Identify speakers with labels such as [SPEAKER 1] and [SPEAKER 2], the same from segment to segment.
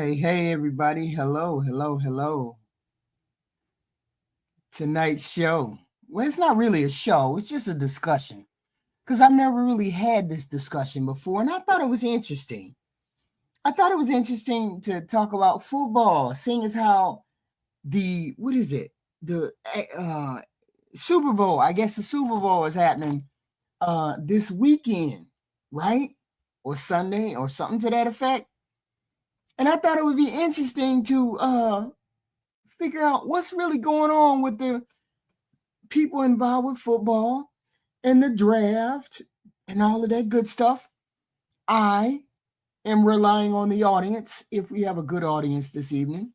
[SPEAKER 1] Hey, everybody. Hello. Tonight's show. Well, it's not really a show, it's just a discussion. Because I've never really had this discussion before, and I thought it was interesting. I thought it was interesting to talk about football, seeing as how what is it? The Super Bowl, I guess the Super Bowl is happening this weekend, right? Or Sunday or something to that effect. And I thought it would be interesting to figure out what's really going on with the people involved with football and the draft and all of that good stuff. I am relying on the audience, if we have a good audience this evening,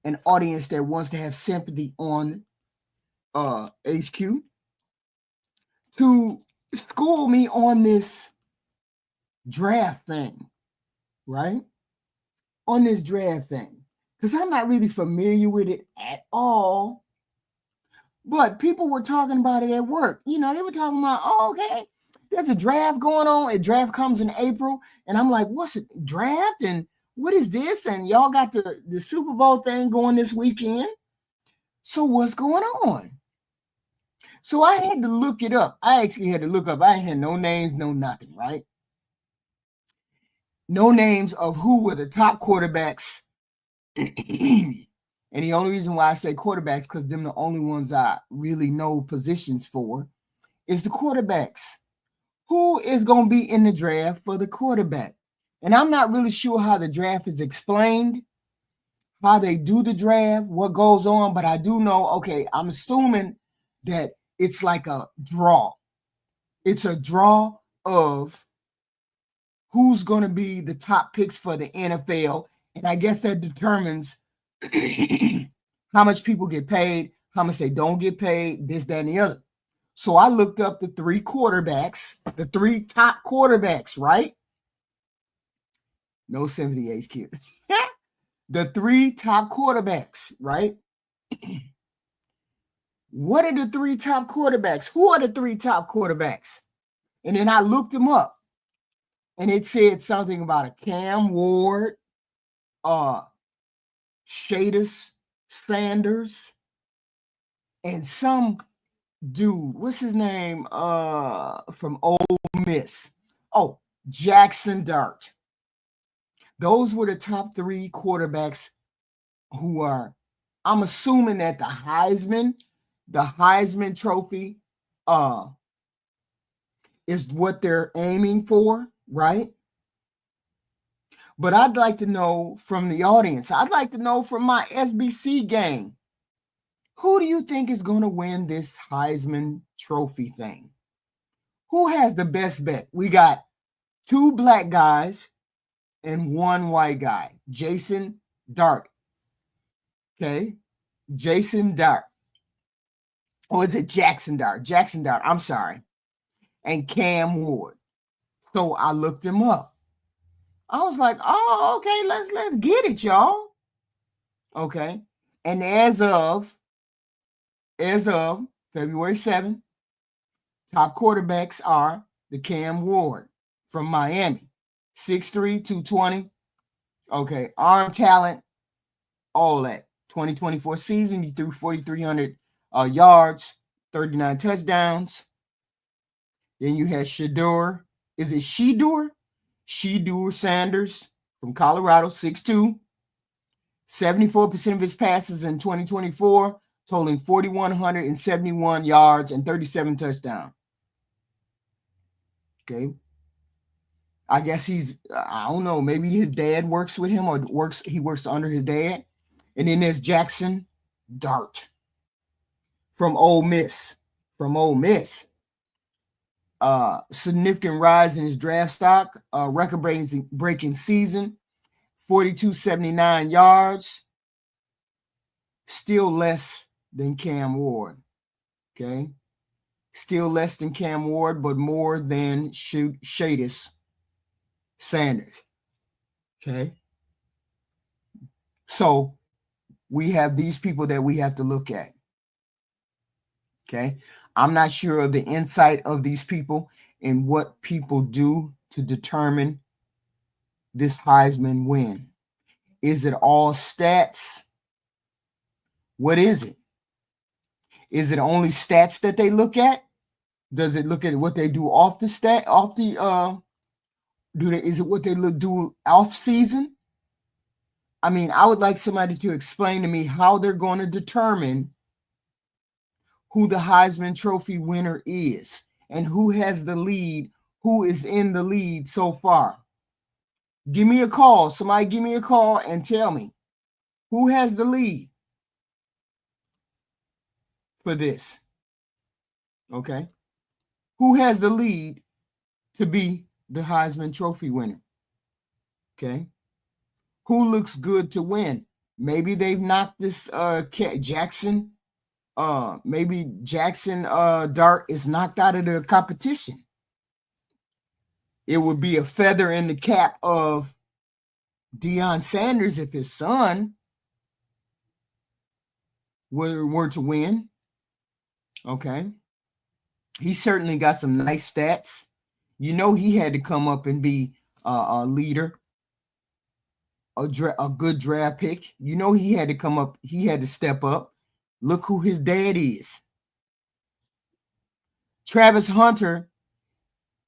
[SPEAKER 1] an audience that wants to have sympathy on HQ, to school me on this draft thing, right? On this draft thing. Because I'm not really familiar with it at all. But people were talking about it at work. You know, they were talking about, oh, okay, there's a draft going on. A draft comes in April. And I'm like, what's a draft? And what is this? And y'all got the Super Bowl thing going this weekend. So what's going on? So I had to look it up. I actually had to look up. I had no names, no nothing, right? No names of who were the top quarterbacks. And the only reason why I say quarterbacks, because them the only ones I really know positions for, is the quarterbacks. Who is going to be in the draft for the quarterback? And I'm not really sure how the draft is explained, how they do the draft, what goes on, but I do know, okay, I'm assuming that it's like a draw. It's a draw of who's going to be the top picks for the NFL. And I guess that determines how much people get paid, how much they don't get paid, this, that, and the other. So I looked up the three quarterbacks, the three top quarterbacks, right? No sympathy, HQ. The three top quarterbacks, right? What are the three top quarterbacks? Who are the three top quarterbacks? And then I looked them up, and it said something about a Cam Ward, Shadis Sanders, and some dude, what's his name? From Ole Miss. Oh, Jackson Dart. Those were the top three quarterbacks who are, I'm assuming that the Heisman Trophy, is what they're aiming for, right? But I'd like to know from the audience, I'd like to know from my SBC gang, who do you think is going to win this Heisman Trophy thing? Who has the best bet? We got two black guys and one white guy, Jason Dart. Okay, Jason Dart. Or is it Jackson Dart? Jackson Dart, I'm sorry. And Cam Ward. So I looked them up. I was like, oh, okay, let's get it, y'all. Okay. And as of February 7th, top quarterbacks are the Cam Ward from Miami, 6'3", 220. Okay, arm talent, all that. 2024 season, he threw 4,300 yards, 39 touchdowns. Then you had Shedeur. Is it Shedeur? Shedeur Sanders from Colorado, 6'2". 74% of his passes in 2024, totaling 4,171 yards and 37 touchdowns. Okay. I guess I don't know, maybe his dad works with him or he works under his dad. And then there's Jackson Dart from Ole Miss. Significant rise in his draft stock, record-breaking season, 4,279 yards, still less than Cam Ward. Okay. Still less than Cam Ward, but more than Shadis Sanders. Okay. So we have these people that we have to look at. Okay. I'm not sure of the insight of these people and what people do to determine this Heisman win? Is it all stats? What is it? Is it only stats that they look at? Does it look at what they do off the is it what they do off season? I mean, I would like somebody to explain to me how they're going to determine who the Heisman Trophy winner is and who has the lead, who is in the lead so far. Give me a call. Somebody give me a call and tell me who has the lead for this. Okay. Who has the lead to be the Heisman Trophy winner? Okay. Who looks good to win? Maybe they've knocked this Jackson. Maybe Jackson Dart is knocked out of the competition. It would be a feather in the cap of Deion Sanders if his son were to win. Okay. He certainly got some nice stats. You know, he had to come up and be a leader, a good draft pick. You know, he had to come up. He had to step up. Look who his dad is. Travis Hunter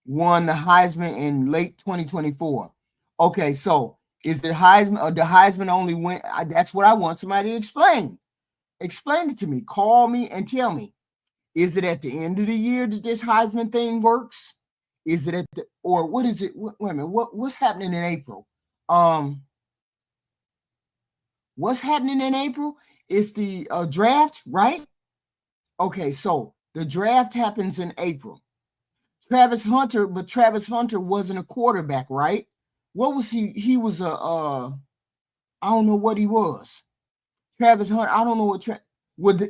[SPEAKER 1] won the Heisman in late 2024. Okay, so is the Heisman or the Heisman only win? That's what I want somebody to explain. Explain it to me. Call me and tell me. Is it at the end of the year that this Heisman thing works? Is it or what is it? Wait a minute. What's happening in April? What's happening in April? It's the draft, right? Okay, so the draft happens in April. Travis Hunter wasn't a quarterback, right? What was he? He was I don't know what he was. Travis Hunter, I don't know what.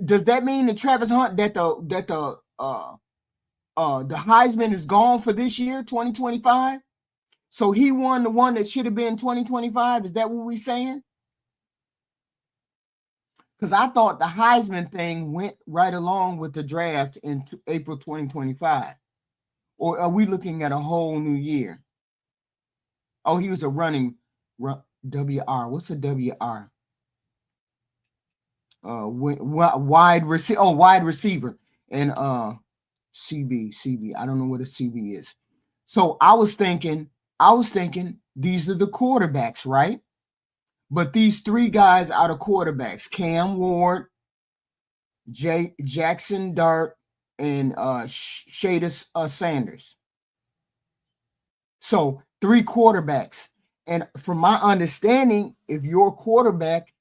[SPEAKER 1] Does that mean that Travis Hunt that the Heisman is gone for this year, 2025? So he won the one that should have been 2025. Is that what we're saying? Because I thought the Heisman thing went right along with the draft in April 2025. Or are we looking at a whole new year? Oh, he was a running WR. What's a WR? Wide receiver. Oh, wide receiver. And CB. I don't know what a CB is. So I was thinking these are the quarterbacks, right? But these three guys are the quarterbacks: Cam Ward, Jackson Dart, and Shadis Sanders. So 3 quarterbacks. And from my understanding, if you're a quarterback,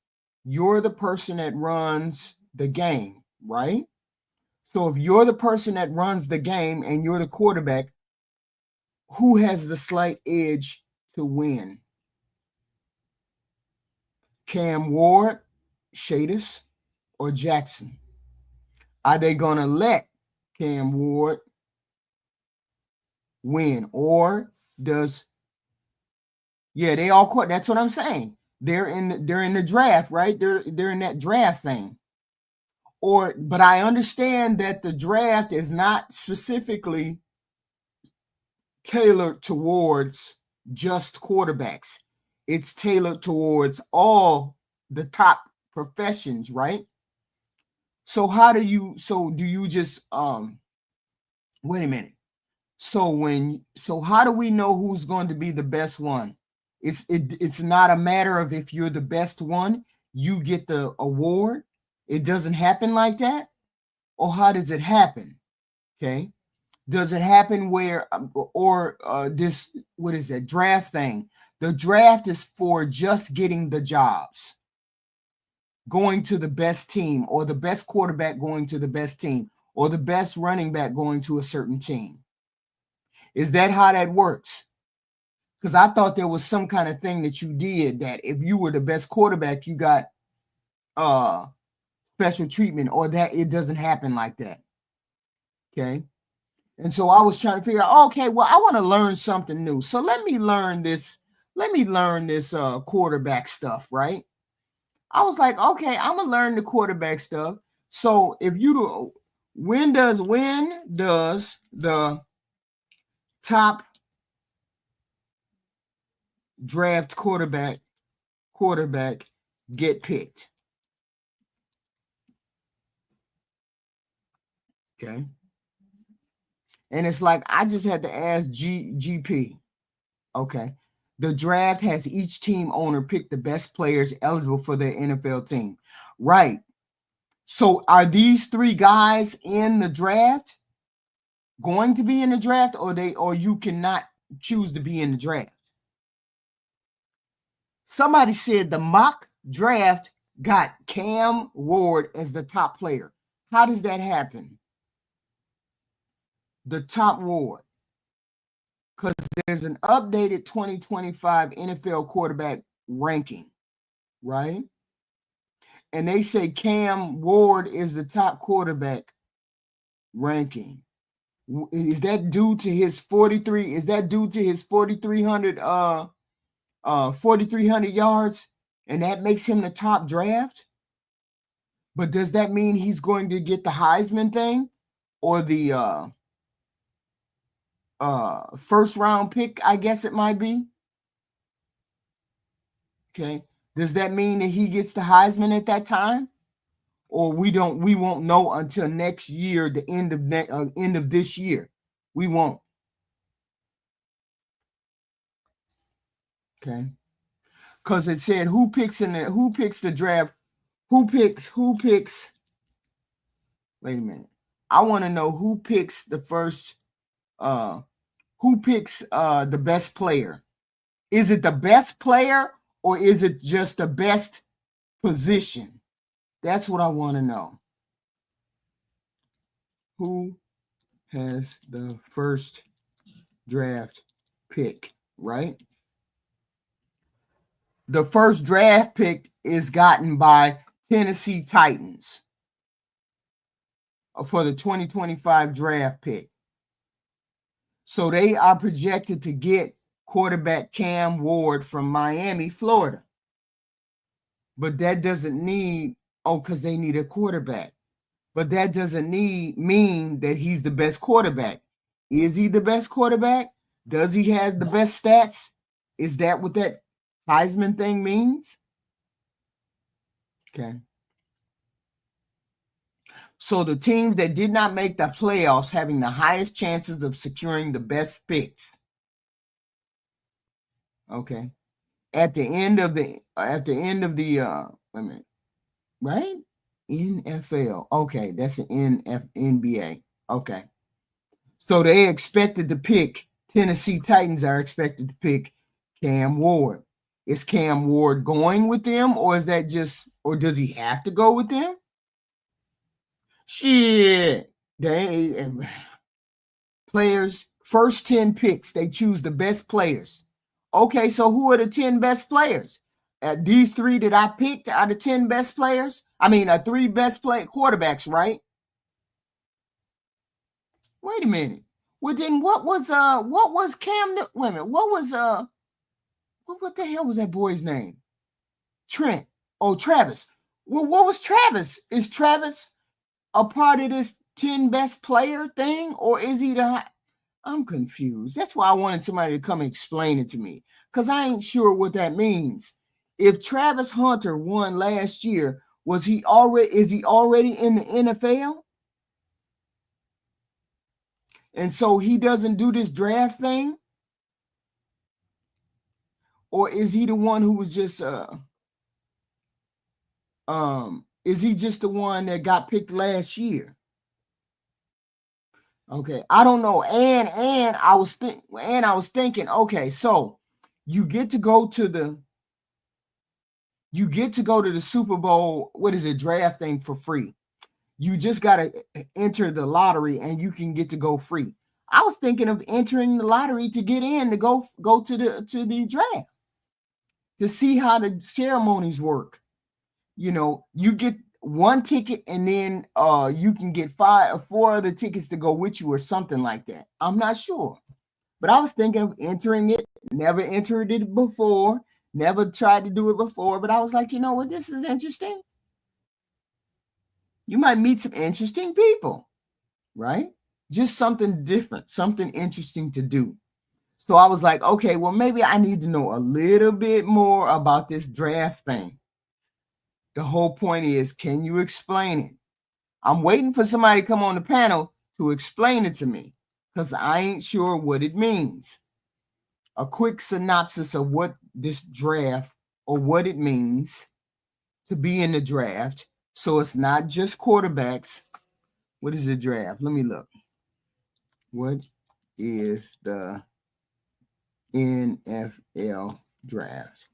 [SPEAKER 1] you're the person that runs the game, right? So if you're the person that runs the game and you're the quarterback, who has the slight edge to win? Cam Ward, Shadis, or Jackson? Are they going to let Cam Ward win? Or does they all court? That's what I'm saying. They're in the draft, right? They're in that draft thing. But I understand that the draft is not specifically tailored towards just quarterbacks. It's tailored towards all the top professions, right? So do you just wait a minute. So how do we know who's going to be the best one? It's not a matter of if you're the best one, you get the award. It doesn't happen like that. Or how does it happen? Okay. Does it happen where this, what is that draft thing? The draft is for just getting the jobs, going to the best team, or the best quarterback going to the best team, or the best running back going to a certain team. Is that how that works? Because I thought there was some kind of thing that you did that if you were the best quarterback, you got special treatment, or that it doesn't happen like that. Okay. And so I was trying to figure out, okay, well, I want to learn something new. So let me learn this quarterback stuff, right? I was like, okay, I'm gonna learn the quarterback stuff. So when does the top draft quarterback get picked. Okay. And it's like, I just had to ask GP. Okay. The draft has each team owner pick the best players eligible for their NFL team. Right. So are these three guys in the draft going to be in the draft, or you cannot choose to be in the draft? Somebody said the mock draft got Cam Ward as the top player. How does that happen? The top Ward. Because there's an updated 2025 NFL quarterback ranking, right? And they say Cam Ward is the top quarterback ranking. Is that due to his 43? Is that due to his 4,300 4,300 yards, and that makes him the top draft? But does that mean he's going to get the Heisman thing or the first round pick? I guess it might be. Okay. Does that mean that he gets the Heisman at that time? Or we won't know until next year, the end of this year. We won't. Okay. Because it said who picks the draft, who picks wait a minute. I want to know who picks the first who picks the best player. Is it the best player or is it just the best position? That's what I want to know. Who has the first draft pick, right? The first draft pick is gotten by Tennessee Titans for the 2025 draft pick. So they are projected to get quarterback Cam Ward from Miami, Florida. But that doesn't mean, because they need a quarterback. But that doesn't mean that he's the best quarterback. Is he the best quarterback? Does he have the best stats? Is that what that Heisman thing means? Okay. So the teams that did not make the playoffs having the highest chances of securing the best picks. Okay. At the end of the wait a minute, right? NFL. Okay, that's an NBA. Okay. So they expected to pick, Tennessee Titans are expected to pick Cam Ward. Is Cam Ward going with them, or is that just, or does he have to go with them? Shit. They players, first 10 picks, they choose the best players. Okay, so who are the 10 best players? These three that I picked are the 10 best players. I mean, three best quarterbacks, right? Wait a minute. Well, then what was Cam? Wait a minute. What was what the hell was that boy's name? Trent. Oh, Travis. Well, what was Travis? Is Travis a part of this 10 best player thing, or is he the? I'm confused. That's why I wanted somebody to come and explain it to me, because I ain't sure what that means. If Travis Hunter won last year, is he already in the NFL? And so he doesn't do this draft thing? Or is he the one who was just is he just the one that got picked last year? Okay, I don't know. And I was thinking, okay, so you get to go to the Super Bowl, what is it, draft thing for free. You just got to enter the lottery and you can get to go free. I was thinking of entering the lottery to get in, to go to the draft, to see how the ceremonies work. You know, you get one ticket and then you can get 5 or 4 other tickets to go with you or something like that. I'm not sure. But I was thinking of entering it, never entered it before, never tried to do it before, but I was like, you know what, this is interesting. You might meet some interesting people, right? Just something different, something interesting to do. So I was like, okay, well, maybe I need to know a little bit more about this draft thing. The whole point is, can you explain it? I'm waiting for somebody to come on the panel to explain it to me because I ain't sure what it means. A quick synopsis of what this draft or what it means to be in the draft. So it's not just quarterbacks. What is the draft? Let me look. What is the NFL draft?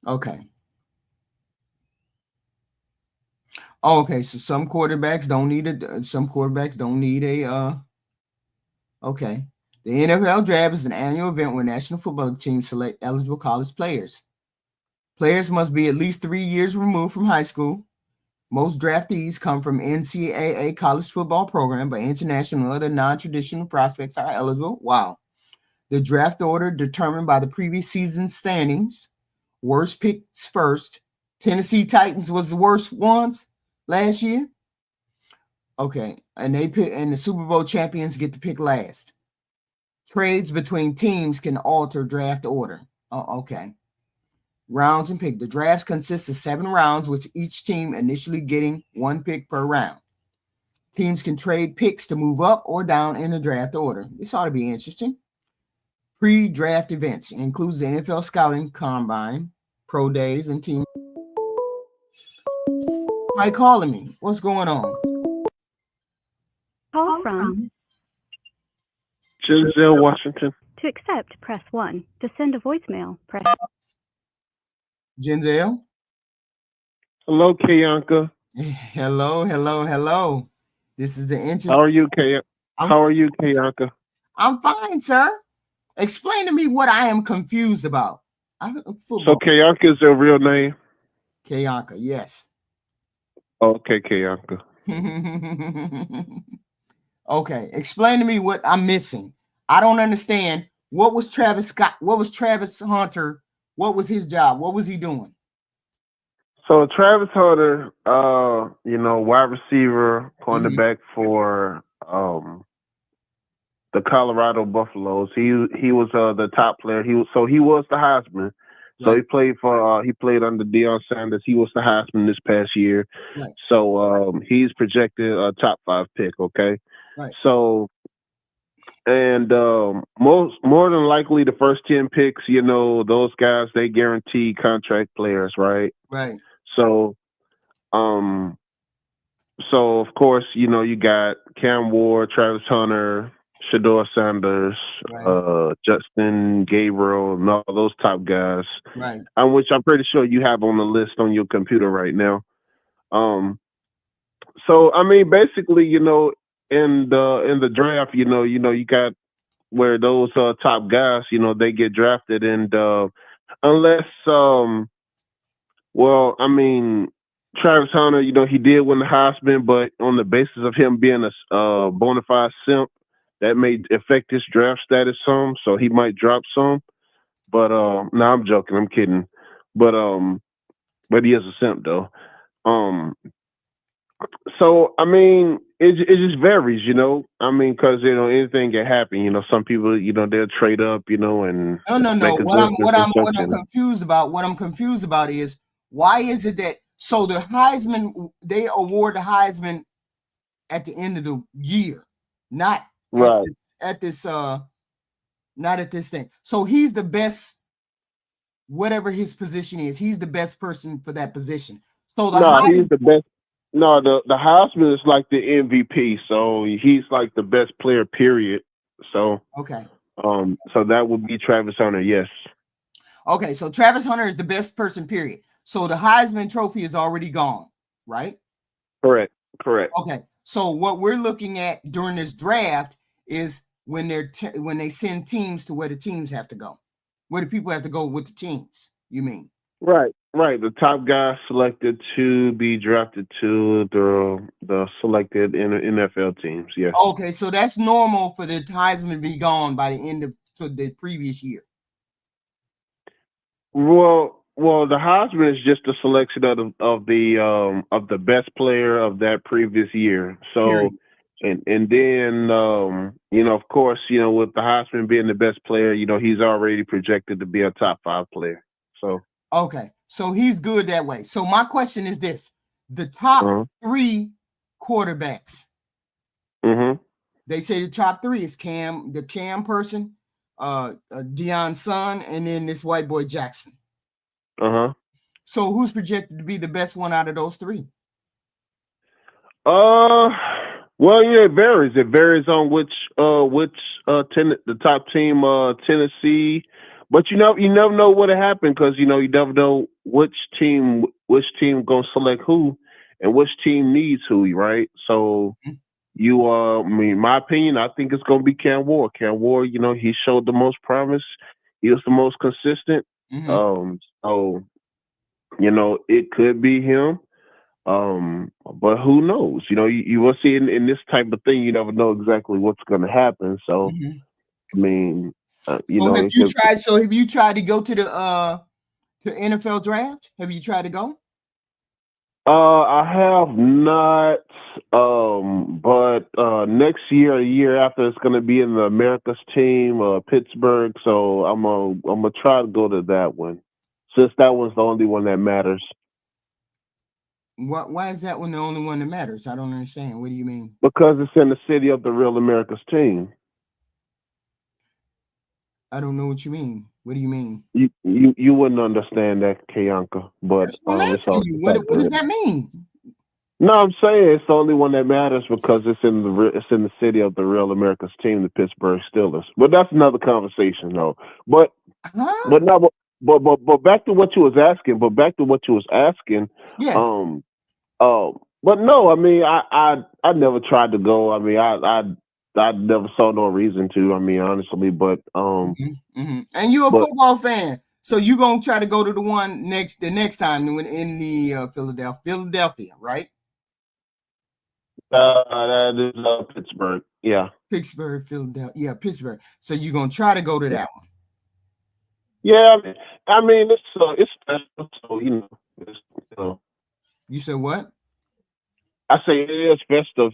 [SPEAKER 1] Okay. Oh, okay. So some quarterbacks don't need a. Some quarterbacks don't need a. Okay. The NFL draft is an annual event where national football teams select eligible college players. Players must be at least 3 years removed from high school. Most draftees come from NCAA college football program, but international and other non-traditional prospects are eligible. Wow. The draft order determined by the previous season's standings. Worst picks first. Tennessee Titans was the worst ones last year. Okay, and the Super Bowl champions get to pick last. Trades between teams can alter draft order. Oh, okay. Rounds and pick. The draft consists of 7 rounds, with each team initially getting 1 pick per round. Teams can trade picks to move up or down in the draft order. This ought to be interesting. Pre-draft events includes the NFL scouting combine, pro days, and team. Somebody calling me. What's going on?
[SPEAKER 2] Call from
[SPEAKER 3] Denzel Washington.
[SPEAKER 2] to accept, press 1. To send a voicemail, press
[SPEAKER 1] Denzel?
[SPEAKER 3] Hello, Kayanka.
[SPEAKER 1] Hello. This is the interesting.
[SPEAKER 3] How are you, Kayanka?
[SPEAKER 1] I'm fine, sir. Explain to me what I am confused about.
[SPEAKER 3] So Kayanka is your real name?
[SPEAKER 1] Kayanka, yes.
[SPEAKER 3] Okay, Kayanka.
[SPEAKER 1] Okay, explain to me what I'm missing. I don't understand. What was Travis Scott? What was Travis Hunter? What was his job? What was he doing?
[SPEAKER 3] So Travis Hunter, wide receiver, cornerback for the Colorado Buffaloes. He was the top player. He was the Heisman. So
[SPEAKER 1] Right.
[SPEAKER 3] he played under Deion Sanders. He was the Heisman this past year.
[SPEAKER 1] Right.
[SPEAKER 3] So he's projected a top 5 pick. Okay.
[SPEAKER 1] Right.
[SPEAKER 3] So and more than likely the first 10 picks, those guys, they guarantee contract players, right?
[SPEAKER 1] Right.
[SPEAKER 3] So of course, you got Cam Ward, Travis Hunter, Shador Sanders,
[SPEAKER 1] Right.
[SPEAKER 3] Justin Gabriel, and all those top guys.
[SPEAKER 1] Right.
[SPEAKER 3] Which I'm pretty sure you have on the list on your computer right now. So I mean, basically, in the draft, you got where those top guys, they get drafted, and unless well, I mean, Travis Hunter, he did win the Heisman, but on the basis of him being a bona fide simp, that may affect his draft status some, so he might drop some. But no, I'm joking, I'm kidding. But he is a simp though. So I mean, it just varies, I mean, because anything can happen. Some people, they'll trade up, and
[SPEAKER 1] No.
[SPEAKER 3] make
[SPEAKER 1] What
[SPEAKER 3] adjustments
[SPEAKER 1] I'm
[SPEAKER 3] and such.
[SPEAKER 1] confused about. What I'm confused about is why is it that so the Heisman, they award the Heisman at the end of the year, not
[SPEAKER 3] Right.
[SPEAKER 1] at this not at this thing. So he's the best, whatever his position is. He's the best person for that position. So the
[SPEAKER 3] No, he's
[SPEAKER 1] Heisman.
[SPEAKER 3] the best. No, the Heisman is like the MVP, so he's like the best player. Period. So
[SPEAKER 1] Okay.
[SPEAKER 3] so that would be Travis Hunter. Yes.
[SPEAKER 1] Okay. So Travis Hunter is the best person. Period. So the Heisman Trophy is already gone, right?
[SPEAKER 3] Correct. Correct.
[SPEAKER 1] Okay. So what we're looking at during this draft is when when they send teams to where the teams have to go, where the people have to go with the teams. You mean?
[SPEAKER 3] Right. Right. The top guy selected to be drafted to the selected NFL teams. Yes.
[SPEAKER 1] Okay. So that's normal for the Heisman to be gone by the end of the previous year.
[SPEAKER 3] Well, the Heisman is just a selection of the best player of that previous year. So
[SPEAKER 1] Period.
[SPEAKER 3] And then of course, with the Heisman being the best player, he's already projected to be a top 5 player. So
[SPEAKER 1] okay, so he's good that way. So my question is this: the top 3 quarterbacks.
[SPEAKER 3] Mm-hmm.
[SPEAKER 1] They say the top 3 is the Cam person, Deion's son, and then this white boy Jackson.
[SPEAKER 3] Uh-huh.
[SPEAKER 1] So who's projected to be the best one out of those 3?
[SPEAKER 3] Well, it varies. It varies on which the top team, Tennessee. But you never know what'll happen because you never know which team gonna select who, and which team needs who, right? So my opinion, I think it's gonna be Cam Ward. Cam Ward, he showed the most promise. He was the most consistent.
[SPEAKER 1] Mm-hmm.
[SPEAKER 3] So it could be him. But who knows? You will see in this type of thing, you never know exactly what's going to happen. So,
[SPEAKER 1] Mm-hmm.
[SPEAKER 3] I mean,
[SPEAKER 1] So have
[SPEAKER 3] it
[SPEAKER 1] you
[SPEAKER 3] could,
[SPEAKER 1] tried? So have you tried to go to the NFL draft? Have you tried to go?
[SPEAKER 3] I have not. But next year, a year after, it's going to be in the America's team, Pittsburgh. So I'm gonna try to go to that one, since that one's the only one that matters.
[SPEAKER 1] Why is that one the only one that matters? I don't understand. What do you mean?
[SPEAKER 3] Because it's in the city of the real America's team.
[SPEAKER 1] I don't know what you mean. What do you mean?
[SPEAKER 3] You wouldn't understand that, Kayanka, but
[SPEAKER 1] That's what I'm asking you.
[SPEAKER 3] it's all
[SPEAKER 1] What does
[SPEAKER 3] good.
[SPEAKER 1] that mean?
[SPEAKER 3] No, I'm saying it's the only one that matters because it's in the city of the real America's team, the Pittsburgh Steelers. But that's another conversation, though. But
[SPEAKER 1] Huh?
[SPEAKER 3] but no, but back to what you was asking. But back to what you was asking.
[SPEAKER 1] Yes.
[SPEAKER 3] Um. But no, I mean, I never tried to go. I mean, I never saw no reason to. I mean, honestly, but
[SPEAKER 1] And you're a
[SPEAKER 3] but
[SPEAKER 1] football fan, so you're gonna try to go to the one the next time when in the Philadelphia, right?
[SPEAKER 3] that is Pittsburgh. Yeah.
[SPEAKER 1] Pittsburgh, Philadelphia, yeah, Pittsburgh. So you're gonna try to go to that one.
[SPEAKER 3] Yeah, I mean, it's special, so it's, you know,
[SPEAKER 1] You said what?
[SPEAKER 3] I say it is festive,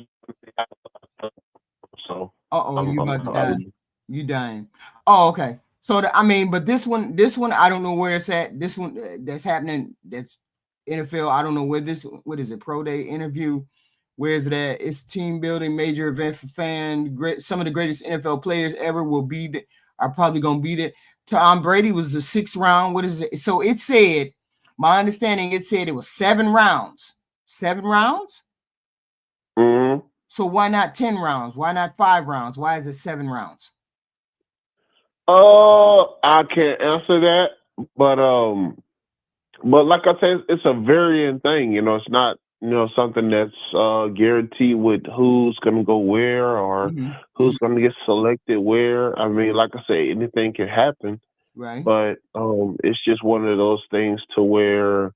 [SPEAKER 3] so
[SPEAKER 1] Uh-oh, you about to die.
[SPEAKER 3] I'm
[SPEAKER 1] You dying. Oh, okay. So but this one, I don't know where it's at. This one that's happening, that's NFL. I don't know where what is it? Pro Day interview. Where is it at? It's team building, major event for fan. Great, some of the greatest NFL players ever will be there. Are probably gonna be there. Tom Brady was the 6th round. What is it? So it said, my understanding, it said it was 7 rounds. 7 rounds.
[SPEAKER 3] mm-hmm.
[SPEAKER 1] So why not 10 rounds? Why not 5 rounds? Why is it 7 rounds?
[SPEAKER 3] I can't answer that, but like I said, it's a varying thing. It's not something that's guaranteed with who's gonna go where or who's gonna get selected where. I mean, like I say, anything can happen.
[SPEAKER 1] Right.
[SPEAKER 3] But it's just one of those things to where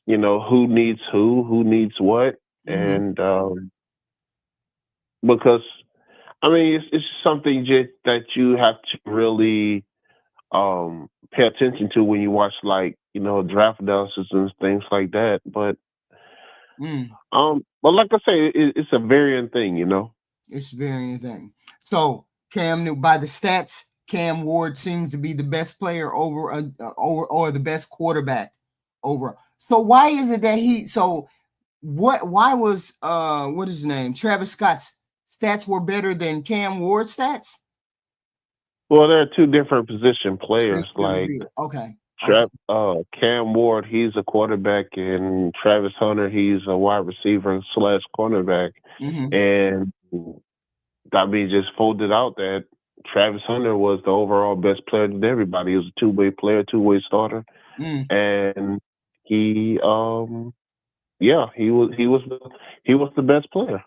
[SPEAKER 3] who needs who needs what, and because I mean it's something just that you have to really pay attention to when you watch like draft analysis and things like that. But like I say, it's a varying thing.
[SPEAKER 1] It's varying thing. So by the stats, Cam Ward seems to be the best player over or the best quarterback over. So why is it that why was what is his name? Travis Scott's stats were better than Cam Ward's stats?
[SPEAKER 3] Well, there are two different position players. Like
[SPEAKER 1] Okay.
[SPEAKER 3] Cam Ward, he's a quarterback, and Travis Hunter, he's a wide receiver / cornerback. And I mean, just folded out that Travis Hunter was the overall best player than everybody. He was a two-way player, two-way starter, and he, he was the best player.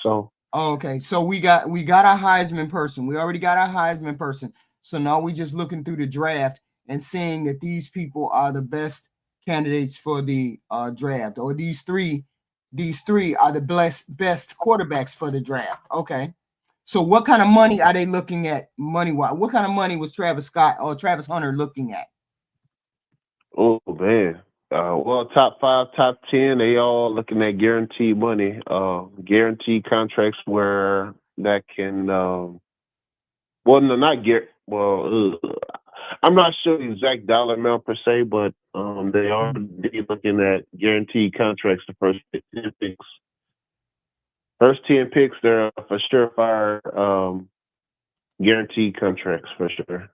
[SPEAKER 3] So.
[SPEAKER 1] Okay, so we got our Heisman person. We already got our Heisman person. So now we just looking through the draft and seeing that these people are the best candidates for the draft, or these three are the best quarterbacks for the draft. Okay. So what kind of money are they looking at money-wise? What kind of money was Travis Scott or Travis Hunter looking at?
[SPEAKER 3] Oh man. Well, top 5, top 10, they all looking at guaranteed money, guaranteed contracts where that can, well, no, not well, I'm not sure the exact dollar amount per se, but they are looking at guaranteed contracts the first 10 picks. First 10 picks, they're for surefire guaranteed contracts for sure.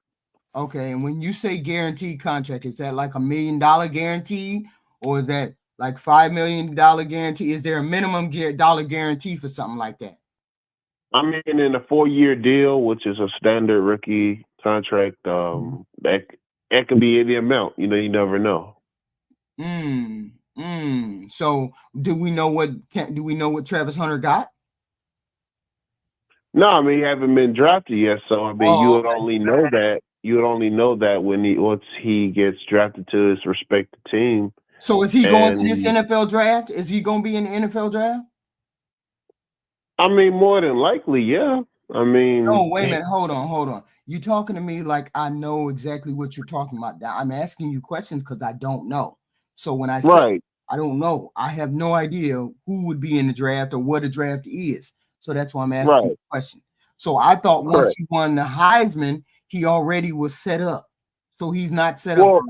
[SPEAKER 1] Okay, and when you say guaranteed contract, is that like $1 million guarantee, or is that like $5 million guarantee? Is there a minimum dollar guarantee for something like that?
[SPEAKER 3] I mean, in a 4-year deal, which is a standard rookie contract, that could be any amount. You know, you never know.
[SPEAKER 1] So, do we know what Travis Hunter got?
[SPEAKER 3] No, I mean, he haven't been drafted yet, so I mean, you would
[SPEAKER 1] okay.
[SPEAKER 3] only know that. You would only know that once he gets drafted to his respective team.
[SPEAKER 1] So, is he going to this NFL draft? Is he going to be in the NFL draft?
[SPEAKER 3] I mean, more than likely, yeah. I mean,
[SPEAKER 1] no, wait a minute. Hold on. You talking to me like I know exactly what you're talking about. I'm asking you questions because I don't know. So when I say I don't know, I have no idea who would be in the draft or what a draft is. So that's why I'm asking you a question. So I thought once he won the Heisman, he already was set up. So he's not set up.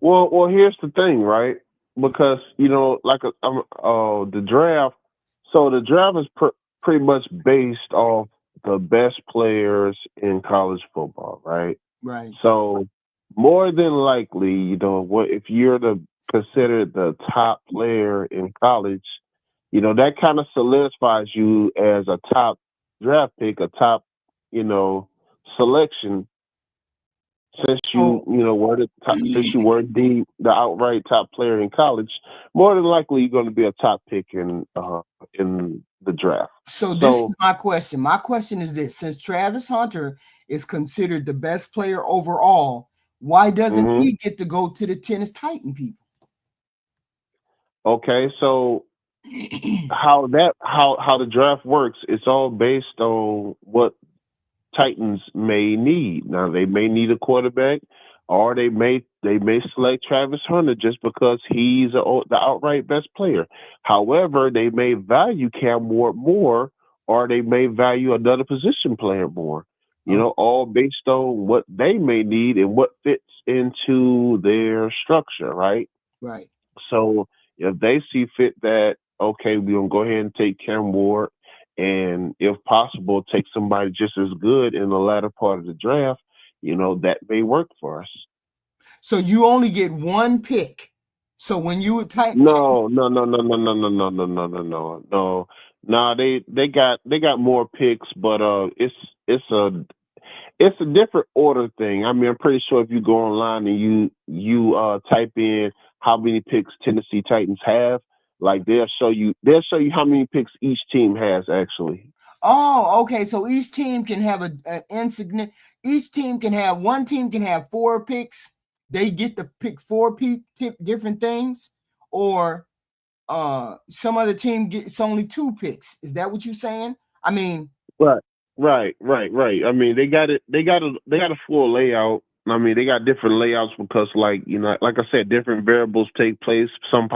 [SPEAKER 3] Well, here's the thing, right? Because you know, like the draft. So the draft is pretty much based off the best players in college football, right?
[SPEAKER 1] Right.
[SPEAKER 3] So more than likely, you know, what if you're considered the top player in college, you know, that kind of solidifies you as a top draft pick, a top, you know, selection. Since you were since you were the outright top player in college, more than likely you're going to be a top pick in the draft.
[SPEAKER 1] So this is my question. My question is this: since Travis Hunter is considered the best player overall, why doesn't he get to go to the Tennessee Titan people?
[SPEAKER 3] Okay, so how the draft works, it's all based on what Titans may need. Now they may need a quarterback, or they may select Travis Hunter just because he's the outright best player. However, they may value Cam Ward more, or they may value another position player more. You know, all based on what they may need and what fits into their structure, right?
[SPEAKER 1] Right.
[SPEAKER 3] So if they see fit that, okay, we're gonna go ahead and take Cam Ward, and if possible, take somebody just as good in the latter part of the draft, you know, that may work for us.
[SPEAKER 1] So you only get one pick. So when you would type
[SPEAKER 3] No, they got more picks, but it's a different order thing. I mean, I'm pretty sure if you go online and you type in how many picks Tennessee Titans have, like they'll show you how many picks each team has actually.
[SPEAKER 1] Oh, okay. So each team can have each team can have one team can have 4 picks. They get to pick 4 different things, or some other team gets only 2 picks. Is that what you're saying? I mean,
[SPEAKER 3] Right. I mean, they got a full layout. I mean, they got different layouts because, like, you know, like I said, different variables take place. Some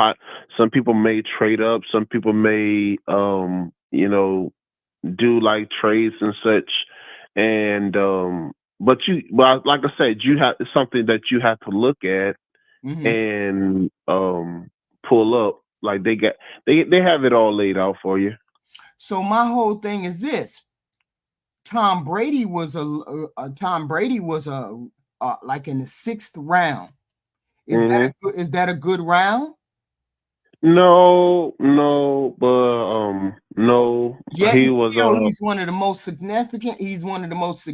[SPEAKER 3] people may trade up. Some people may, you know, do like trades and such. And but like I said, it's something that you have to look at and pull up. Like they have it all laid out for you.
[SPEAKER 1] So my whole thing is this: Tom Brady was like in the 6th round. Is that a good round?
[SPEAKER 3] No, but no.
[SPEAKER 1] Yet
[SPEAKER 3] He was
[SPEAKER 1] he's one of the most significant. He's one of the most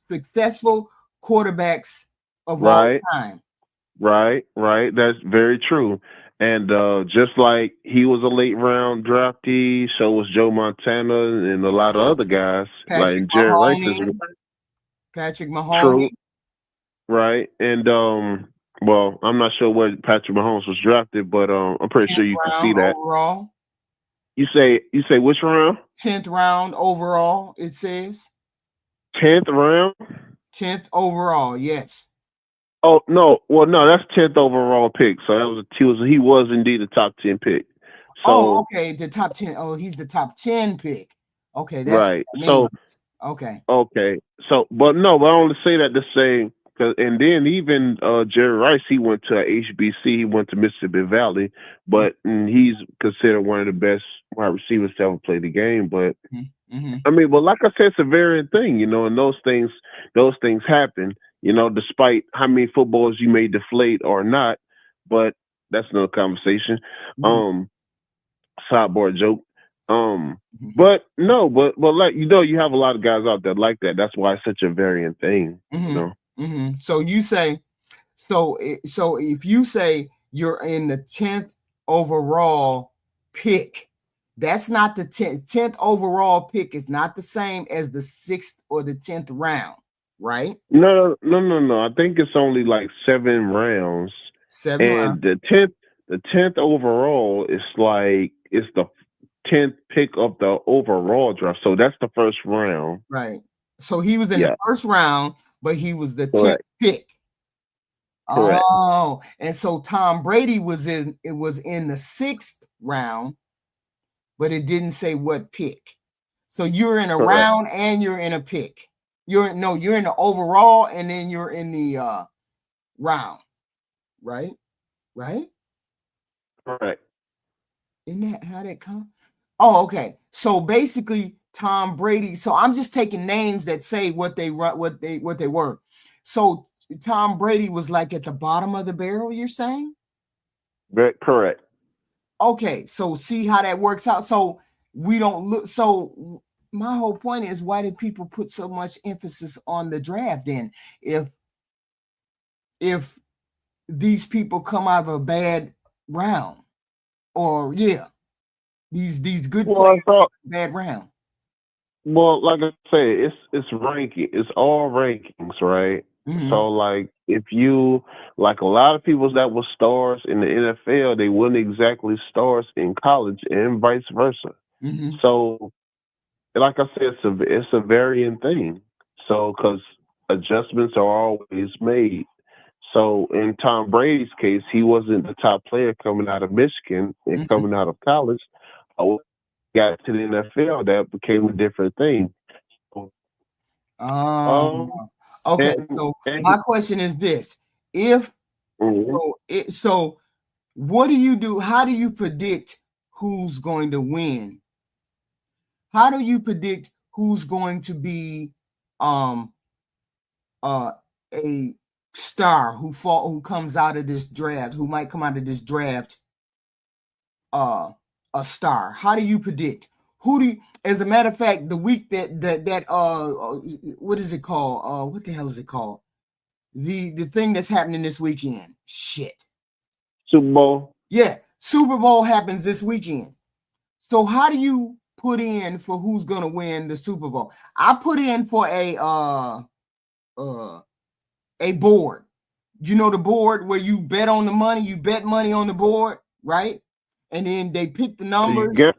[SPEAKER 1] successful quarterbacks of all time.
[SPEAKER 3] Right. That's very true. And just like he was a late round draftee, so was Joe Montana and a lot of other guys, like Jerry Rice.
[SPEAKER 1] Patrick Mahomes.
[SPEAKER 3] True. Right. And well, I'm not sure where Patrick Mahomes was drafted, but I'm pretty sure you can see that.
[SPEAKER 1] Overall.
[SPEAKER 3] You say which round?
[SPEAKER 1] 10th round overall, it says.
[SPEAKER 3] 10th round?
[SPEAKER 1] 10th overall, yes.
[SPEAKER 3] Oh no, well no, that's 10th overall pick. So that was he was indeed a top 10 pick.
[SPEAKER 1] Oh,
[SPEAKER 3] So
[SPEAKER 1] okay, the top 10. Oh, he's the top 10 pick. Okay, that's
[SPEAKER 3] right.
[SPEAKER 1] what that
[SPEAKER 3] So
[SPEAKER 1] means. Okay.
[SPEAKER 3] okay. So but no, but I only say that to say and then even Jerry Rice, he went to HBC, he went to Mississippi Valley, but he's considered one of the best wide receivers to ever play the game. But
[SPEAKER 1] Mm-hmm.
[SPEAKER 3] I mean, but like I said, it's a varying thing, and those things happen, despite how many footballs you may deflate or not. But that's another conversation.
[SPEAKER 1] Mm-hmm.
[SPEAKER 3] Sideboard joke.
[SPEAKER 1] Mm-hmm.
[SPEAKER 3] But no, but like you have a lot of guys out there like that. That's why it's such a varying thing,
[SPEAKER 1] So you say, so if you say you're in the 10th overall pick, that's not the 10th overall pick is not the same as the 6th or the 10th round, right?
[SPEAKER 3] No. I think it's only like 7 rounds,
[SPEAKER 1] 7 rounds.
[SPEAKER 3] and the 10th overall is like it's the 10th pick of the overall draft. So that's the first round.
[SPEAKER 1] Right. So he was in the
[SPEAKER 3] Yeah,
[SPEAKER 1] first round, but he was the 10th
[SPEAKER 3] correct,
[SPEAKER 1] pick.
[SPEAKER 3] correct,
[SPEAKER 1] Oh, and so Tom Brady was in the 6th round, but it didn't say what pick. So you're in a
[SPEAKER 3] correct,
[SPEAKER 1] round and you're in a pick. You're in the overall and then you're in the round, right? Right?
[SPEAKER 3] correct.
[SPEAKER 1] Isn't that how that come? Oh, okay. So basically, Tom Brady. So I'm just taking names that say what they were. So Tom Brady was like at the bottom of the barrel. You're saying?
[SPEAKER 3] Very correct.
[SPEAKER 1] Okay. So see how that works out. So we don't look. So my whole point is, why did people put so much emphasis on the draft? Then, if these people come out of a bad round, or these good
[SPEAKER 3] Well,
[SPEAKER 1] players
[SPEAKER 3] I thought.
[SPEAKER 1] bad round.
[SPEAKER 3] Well, like I say, it's ranking. It's all rankings, right?
[SPEAKER 1] Mm-hmm.
[SPEAKER 3] So, like, if you like a lot of people that were stars in the NFL, they weren't exactly stars in college, and vice versa.
[SPEAKER 1] Mm-hmm.
[SPEAKER 3] So, like I said, it's a varying thing. So, because adjustments are always made. So, in Tom Brady's case, he wasn't the top player coming out of Michigan and
[SPEAKER 1] Mm-hmm.
[SPEAKER 3] coming out of college. Got to the NFL, that became a different thing.
[SPEAKER 1] Um,
[SPEAKER 3] Um,
[SPEAKER 1] okay,
[SPEAKER 3] and
[SPEAKER 1] so
[SPEAKER 3] and
[SPEAKER 1] my question is this: if
[SPEAKER 3] mhm.
[SPEAKER 1] so what do you do? How do you predict who's going to win? How do you predict who's going to be um a star who comes out of this draft, who might come out of this draft uh a star? How do you predict? Who do you, as a matter of fact, the week that what is it called? What the hell is it called? The thing that's happening this weekend. Shit.
[SPEAKER 3] Super Bowl.
[SPEAKER 1] Yeah, Super Bowl happens this weekend. So how do you put in for who's gonna win the Super Bowl? I put in for a board. You know the board where you bet on the money, you bet money on the board, right? And then they pick the
[SPEAKER 3] So you
[SPEAKER 1] numbers.
[SPEAKER 3] get.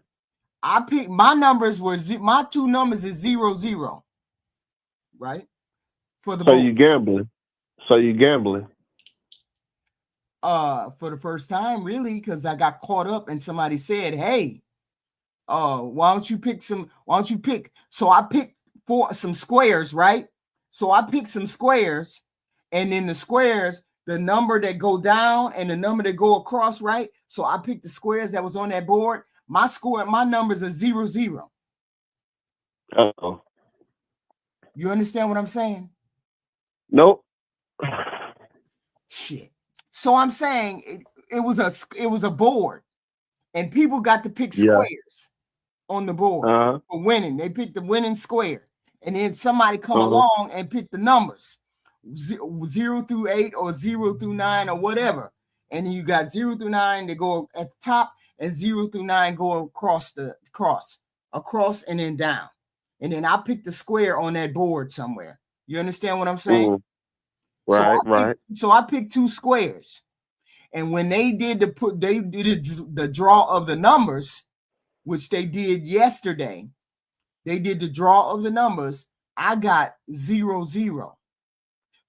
[SPEAKER 1] I picked my numbers were my two numbers is 0-0, right? For the
[SPEAKER 3] So
[SPEAKER 1] board.
[SPEAKER 3] you gambling. So you gambling.
[SPEAKER 1] For the first time, really, because I got caught up and somebody said, hey, why don't you pick so I picked some squares, right? So I picked some squares, and in the squares, the number that go down and the number that go across, right? So I picked the squares that was on that board. My numbers are 0-0.
[SPEAKER 3] Oh.
[SPEAKER 1] You understand what I'm saying?
[SPEAKER 3] Nope.
[SPEAKER 1] Shit. So I'm saying it was a board, and people got to pick
[SPEAKER 3] Yeah.
[SPEAKER 1] squares on the board
[SPEAKER 3] Uh.
[SPEAKER 1] for winning. They picked the winning square, and then somebody come
[SPEAKER 3] Uh.
[SPEAKER 1] along and pick the numbers 0-8 or 0-9 or whatever, and then you got 0-9 that go at the top, and 0-9 go across and then down, and then I picked the square on that board somewhere. You understand what I'm saying?
[SPEAKER 3] Right. Right.
[SPEAKER 1] So I picked two squares, and when they did the draw of the numbers, which they did yesterday. They did the draw of the numbers. I got 0-0.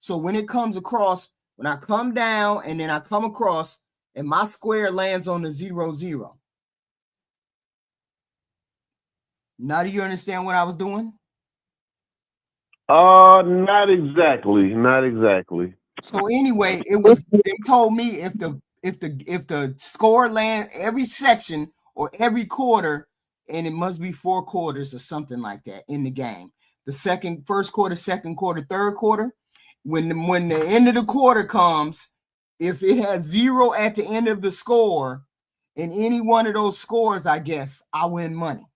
[SPEAKER 1] So when it comes across when I come down and then I come across and my square lands on the 0-0. Now do you understand what I was doing?
[SPEAKER 3] Not exactly. Not exactly.
[SPEAKER 1] So anyway, it was they told me if the score land every section or every quarter, and it must be 4 quarters or something like that in the game. The first quarter, second quarter, third quarter, when the end of the quarter comes, if it has 0 at the end of the score, in any one of those scores, I guess I win money.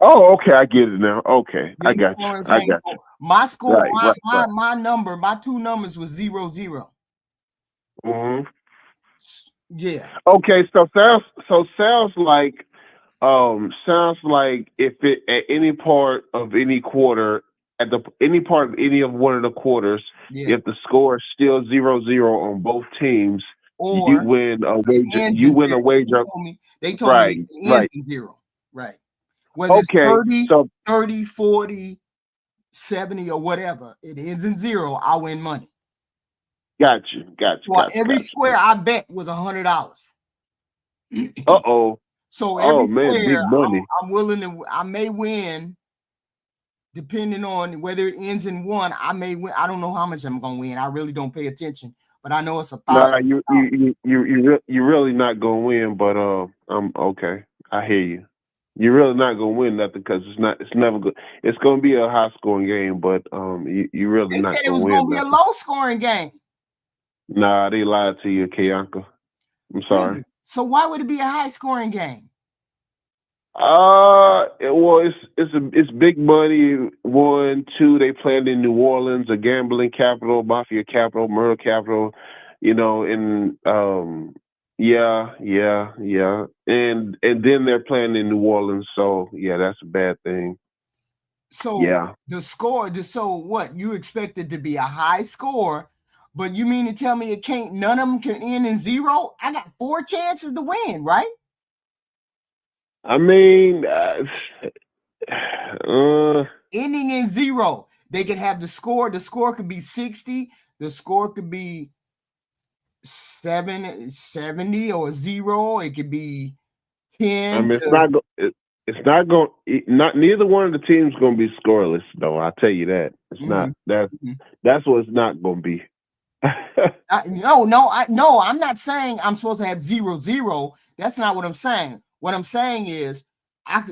[SPEAKER 3] Oh, okay, I get it now. Okay, I got you. I got you.
[SPEAKER 1] My score,
[SPEAKER 3] Right.
[SPEAKER 1] my number, my 2 numbers was 0-0.
[SPEAKER 3] Mm-hmm.
[SPEAKER 1] Yeah.
[SPEAKER 3] Okay, so sounds like if it at any part of any quarter any part of any of one of the quarters,
[SPEAKER 1] Yeah.
[SPEAKER 3] if the score is still 0-0 on both teams, you
[SPEAKER 1] Or
[SPEAKER 3] win a wager.
[SPEAKER 1] ends
[SPEAKER 3] You
[SPEAKER 1] in
[SPEAKER 3] win a
[SPEAKER 1] 0.
[SPEAKER 3] wager.
[SPEAKER 1] They told me it
[SPEAKER 3] Right.
[SPEAKER 1] ends in 0. Right. Whether it's
[SPEAKER 3] Okay,
[SPEAKER 1] 30,
[SPEAKER 3] so
[SPEAKER 1] 30, 40, 70, or whatever, it ends in 0. I win money.
[SPEAKER 3] got you.
[SPEAKER 1] So every square I bet was $100.
[SPEAKER 3] Uh-oh.
[SPEAKER 1] So every
[SPEAKER 3] Oh man,
[SPEAKER 1] square
[SPEAKER 3] big money.
[SPEAKER 1] I'm willing to, I may win, depending on whether it ends in 1. I may win. I don't know how much I'm gonna win. I really don't pay attention, but I know it's $1,000.
[SPEAKER 3] Nah, you're really not gonna win, but I'm okay. I hear you. You're really not gonna win nothing because it's never good. It's gonna be a high scoring game, but you really
[SPEAKER 1] They said
[SPEAKER 3] not
[SPEAKER 1] it
[SPEAKER 3] gonna
[SPEAKER 1] was
[SPEAKER 3] win
[SPEAKER 1] gonna be a
[SPEAKER 3] nothing.
[SPEAKER 1] low scoring game.
[SPEAKER 3] Nah, they lied to you, Kiyanka. I'm sorry.
[SPEAKER 1] Really? So why would it be a high scoring game?
[SPEAKER 3] Well, it's big money. 1, 2, they playing in New Orleans, a gambling capital, mafia capital, murder capital, and yeah, and then they're playing in New Orleans, so yeah, that's a bad thing.
[SPEAKER 1] So
[SPEAKER 3] Yeah,
[SPEAKER 1] the score, so what? You expect it to be a high score, but you mean to tell me it can't? None of them can end in 0? I got 4 chances to win, right?
[SPEAKER 3] I mean,
[SPEAKER 1] Ending in 0. They could have the score. The score could be 60. The score could be 70 or 0. It could be 10
[SPEAKER 3] I mean,
[SPEAKER 1] to.
[SPEAKER 3] neither one of the teams going to be scoreless, though. I'll tell you that. It's not. That's what it's not going to be.
[SPEAKER 1] No, I'm not saying I'm supposed to have 0-0. That's not what I'm saying. What I'm saying is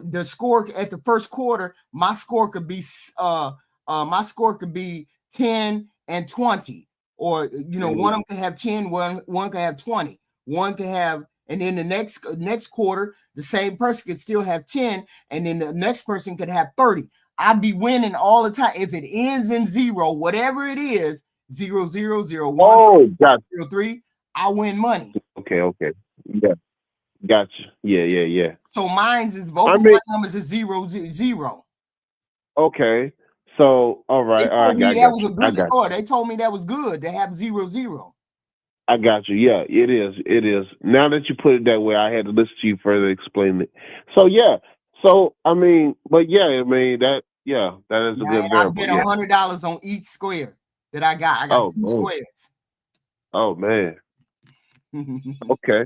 [SPEAKER 1] the score at the first quarter, my score could be 10 and 20. Or one of them could have 10, one could have 20. One could have, and then the next quarter, the same person could still have 10, and then the next person could have 30. I'd be winning all the time. If it ends in 0, whatever it is, 0-0-0-1,
[SPEAKER 3] Oh, gotcha.
[SPEAKER 1] 0-3, I win money.
[SPEAKER 3] Okay. Yeah, gotcha. Yeah.
[SPEAKER 1] So mine's is both of my numbers is 0-0.
[SPEAKER 3] Okay. So, all
[SPEAKER 1] They
[SPEAKER 3] right.
[SPEAKER 1] told me that was a good
[SPEAKER 3] got
[SPEAKER 1] score. They told me that was good to have 0-0.
[SPEAKER 3] I got you. Yeah, it is. It is. Now that you put it that way, I had to listen to you further explain it. So yeah. So I mean, but yeah, that is a good
[SPEAKER 1] I
[SPEAKER 3] variable.
[SPEAKER 1] bet
[SPEAKER 3] Yeah.
[SPEAKER 1] $100 on each square that I got. I got 2 squares.
[SPEAKER 3] Oh man. Okay.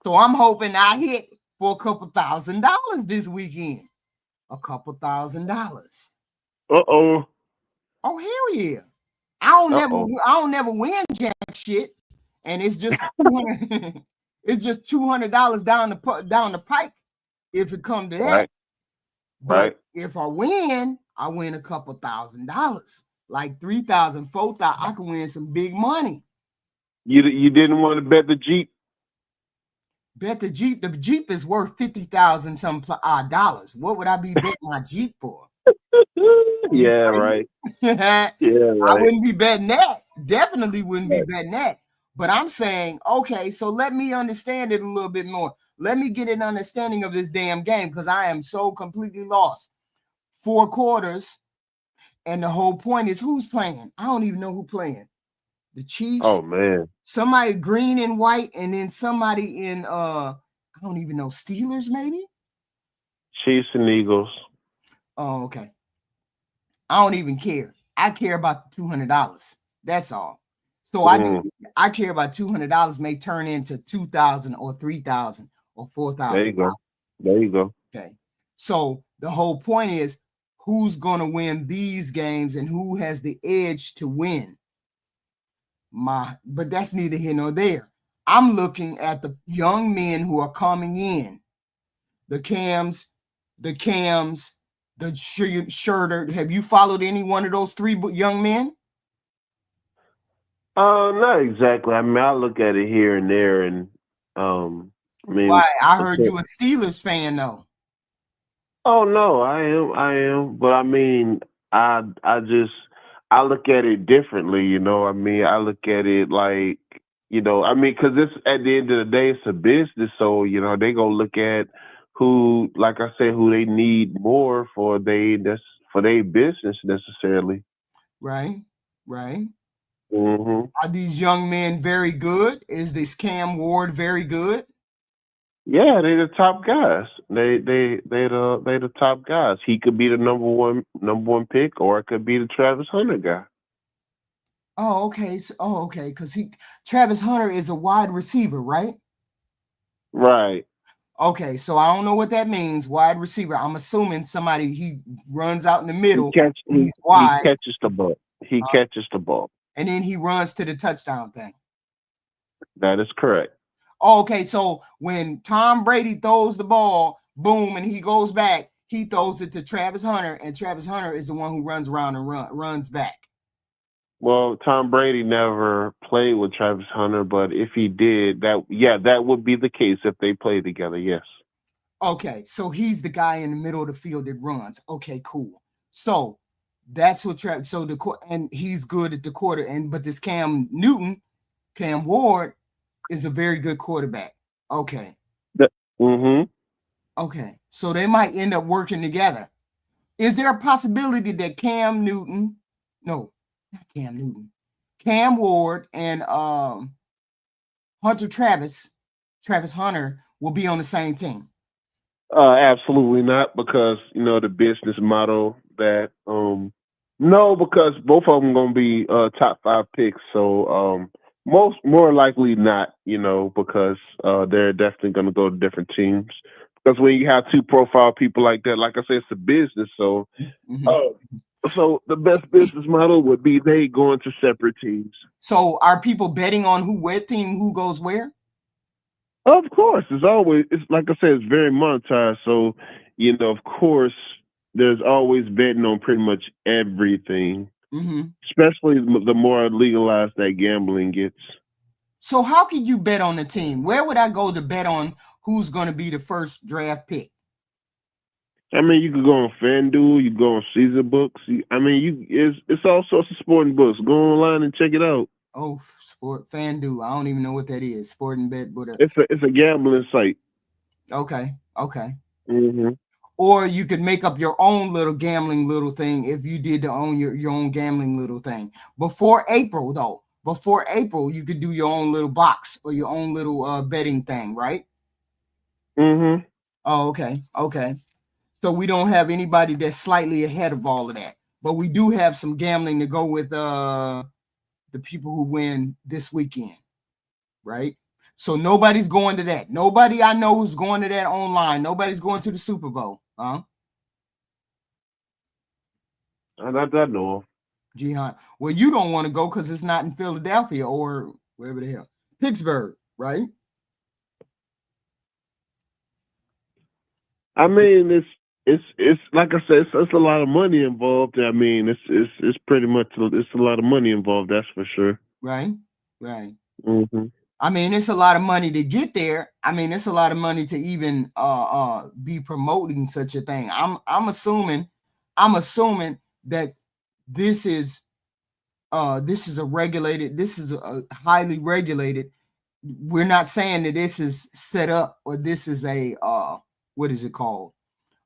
[SPEAKER 1] So I'm hoping I hit for a couple $1,000 this weekend. A couple $1,000.
[SPEAKER 3] Uh-oh.
[SPEAKER 1] Oh hell yeah! I don't never win jack shit, and it's just $200. It's just $200 down the pipe if it come to that.
[SPEAKER 3] Right.
[SPEAKER 1] But if I win a couple $1,000, like 3,000, 4,000. I can win some big money.
[SPEAKER 3] You didn't want to bet the Jeep?
[SPEAKER 1] Bet the Jeep. The Jeep is worth $50,000 some dollars. What would I be betting my Jeep for?
[SPEAKER 3] Yeah, right.
[SPEAKER 1] Yeah,
[SPEAKER 3] right.
[SPEAKER 1] I wouldn't be betting that. Definitely wouldn't be betting that. But I'm saying, okay, so let me understand it a little bit more. Let me get an understanding of this damn game because I am so completely lost. 4 quarters, and the whole point is who's playing. I don't even know who's playing. The Chiefs.
[SPEAKER 3] Oh man.
[SPEAKER 1] Somebody green and white, and then somebody in I don't even know, Steelers maybe?
[SPEAKER 3] Chiefs and Eagles.
[SPEAKER 1] Oh, okay. I don't even care. I care about the $200. That's all. So I care about $200 may turn into 2,000 or 3,000 or 4,000.
[SPEAKER 3] There you go. There you go.
[SPEAKER 1] Okay. So the whole point is who's going to win these games and who has the edge to win. But that's neither here nor there. I'm looking at the young men who are coming in. The Cams, the Shirter. Have you followed any one of those three young men?
[SPEAKER 3] Not exactly. I mean, I look at it here and there, and I mean,
[SPEAKER 1] Why? I heard you a Steelers fan, though.
[SPEAKER 3] Oh no, I am, but I mean, I look at it differently. You know, I mean, I look at it like, I mean, because it's at the end of the day, it's a business, so they gonna look at who, like I said, who they need more for their business necessarily.
[SPEAKER 1] Right.
[SPEAKER 3] Mm-hmm.
[SPEAKER 1] Are these young men very good? Is this Cam Ward very good?
[SPEAKER 3] Yeah, they the top guys. They the top guys. He could be the number one pick, or it could be the Travis Hunter guy.
[SPEAKER 1] Oh, okay. Okay, because Travis Hunter is a wide receiver, right?
[SPEAKER 3] Right.
[SPEAKER 1] Okay, so I don't know what that means. Wide receiver. I'm assuming somebody he runs out in the middle. He's wide.
[SPEAKER 3] He catches the ball. He catches the ball,
[SPEAKER 1] and then he runs to the touchdown thing.
[SPEAKER 3] That is correct.
[SPEAKER 1] Okay, so when Tom Brady throws the ball, boom, and he goes back, he throws it to Travis Hunter, and Travis Hunter is the one who runs around and runs back.
[SPEAKER 3] Well, Tom Brady never played with Travis Hunter, but if he did, that would be the case if they played together. Yes.
[SPEAKER 1] Okay, so he's the guy in the middle of the field that runs. Okay, cool. So that's what Travis. So and he's good at the quarter. But this Cam Ward, is a very good quarterback. Okay. Okay, so they might end up working together. Is there a possibility that Cam Ward and Travis Hunter will be on the same team?
[SPEAKER 3] Absolutely not, because the business model that no, because both of them gonna be top 5 picks. So more likely not, because they're definitely gonna go to different teams. Because when you have 2 profile people like that, like I said, it's a business. So so the best business model would be they going to separate teams.
[SPEAKER 1] So are people betting on who goes where?
[SPEAKER 3] Of course, it's like I said, it's very monetized. So, of course, there's always betting on pretty much everything, especially the more legalized that gambling gets.
[SPEAKER 1] So how can you bet on the team? Where would I go to bet on who's going to be the first draft pick?
[SPEAKER 3] I mean, you could go on FanDuel, you go on Caesar Books. I mean, it's all sorts of sporting books. Go online and check it out.
[SPEAKER 1] Oh, FanDuel. I don't even know what that is. Sporting bet, but
[SPEAKER 3] it's a gambling site.
[SPEAKER 1] Okay.
[SPEAKER 3] Mm-hmm.
[SPEAKER 1] Or you could make up your own little gambling little thing if you did your own gambling little thing. Before April, you could do your own little box or your own little betting thing, right?
[SPEAKER 3] Mm-hmm.
[SPEAKER 1] Oh, okay. So we don't have anybody that's slightly ahead of all of that, but we do have some gambling to go with the people who win this weekend, right? So nobody's going to that. Nobody I know is going to that online. Nobody's going to the Super Bowl, huh?
[SPEAKER 3] Not that I know of.
[SPEAKER 1] Jihan. Well, you don't want to go because it's not in Philadelphia or wherever the hell. Pittsburgh, right?
[SPEAKER 3] I mean, it's like I said, it's a lot of money involved. I mean, it's pretty much it's a lot of money involved. That's for sure.
[SPEAKER 1] Right.
[SPEAKER 3] Mm-hmm.
[SPEAKER 1] I mean, it's a lot of money to get there. I mean, it's a lot of money to even be promoting such a thing. I'm assuming that this is a highly regulated. We're not saying that this is set up or this is a what is it called?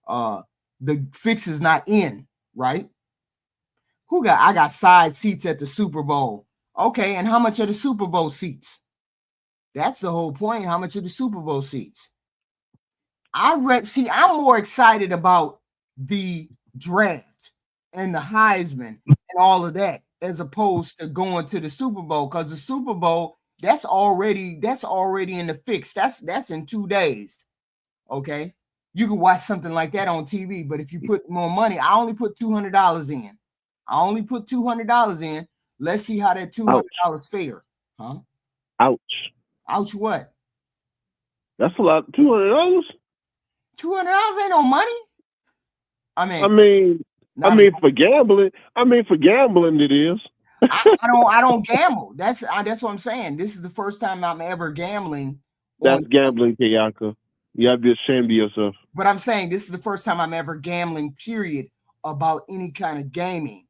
[SPEAKER 1] The fix is not in, right? I got side seats at the Super Bowl. Okay, and how much are the Super Bowl seats? That's the whole point. How much are the Super Bowl seats? I'm more excited about the draft and the Heisman and all of that as opposed to going to the Super Bowl, because the Super Bowl that's already in the fix. That's in 2 days. Okay, you can watch something like that on TV, but if you put more money, I only put $200 in. I only put $200 in. Let's see how that $200 fare. Huh?
[SPEAKER 3] Ouch.
[SPEAKER 1] Ouch! What?
[SPEAKER 3] That's a lot. $200.
[SPEAKER 1] $200 ain't no money. I
[SPEAKER 3] mean, for gambling. For gambling, it is.
[SPEAKER 1] I don't gamble. That's what I'm saying. This is the first time I'm ever gambling.
[SPEAKER 3] That's gambling, Kayaka. You have to be ashamed of yourself.
[SPEAKER 1] But I'm saying this is the first time I'm ever gambling, period, about any kind of gaming.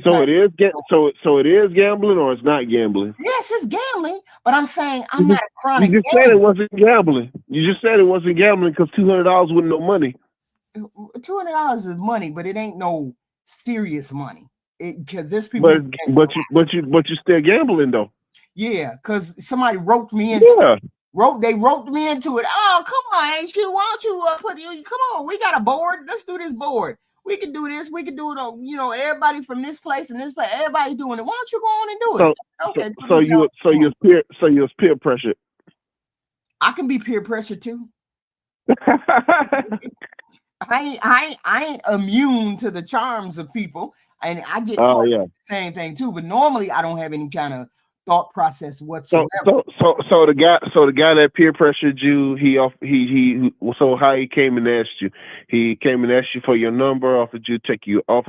[SPEAKER 3] So it is gambling, or it's not gambling?
[SPEAKER 1] Yes, it's gambling, but I'm saying I'm not a chronic.
[SPEAKER 3] You just said it wasn't gambling. You just said it wasn't gambling because $200 wasn't no money.
[SPEAKER 1] $200 is money, but it ain't no serious money. Because there's people.
[SPEAKER 3] But you're still gambling though.
[SPEAKER 1] Yeah, because somebody roped me into.
[SPEAKER 3] Yeah.
[SPEAKER 1] They roped me into it. Oh, come on, HQ. Why don't you come on? We got a board. Let's do this board. We can do this. We can do it. Everybody from this place and this place. Everybody doing it. Why don't you go on and do it?
[SPEAKER 3] Okay. So you're peer pressure.
[SPEAKER 1] I can be peer pressure too. I ain't immune to the charms of people, and I get the same thing too. But normally, I don't have any kind of thought process whatsoever.
[SPEAKER 3] So the guy that peer pressured you, so how he came and asked you? He came and asked you for your number, offered to take you out,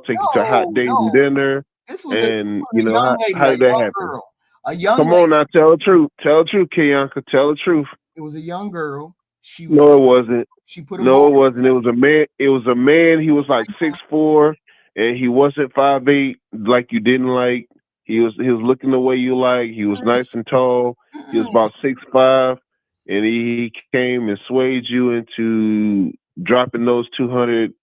[SPEAKER 3] take you to a hot date and dinner. How did that happen?
[SPEAKER 1] Girl. A young
[SPEAKER 3] Come
[SPEAKER 1] lady.
[SPEAKER 3] on now, tell the truth. Tell the truth, Kiyanka. Tell the truth.
[SPEAKER 1] It was a young girl. It
[SPEAKER 3] wasn't.
[SPEAKER 1] She put
[SPEAKER 3] it wasn't. It was a man. It was a man. He was like 6'4", and he wasn't 5'8", like you didn't like. He was looking the way you like. He was nice and tall. He was about 6'5", and he came and swayed you into dropping those $200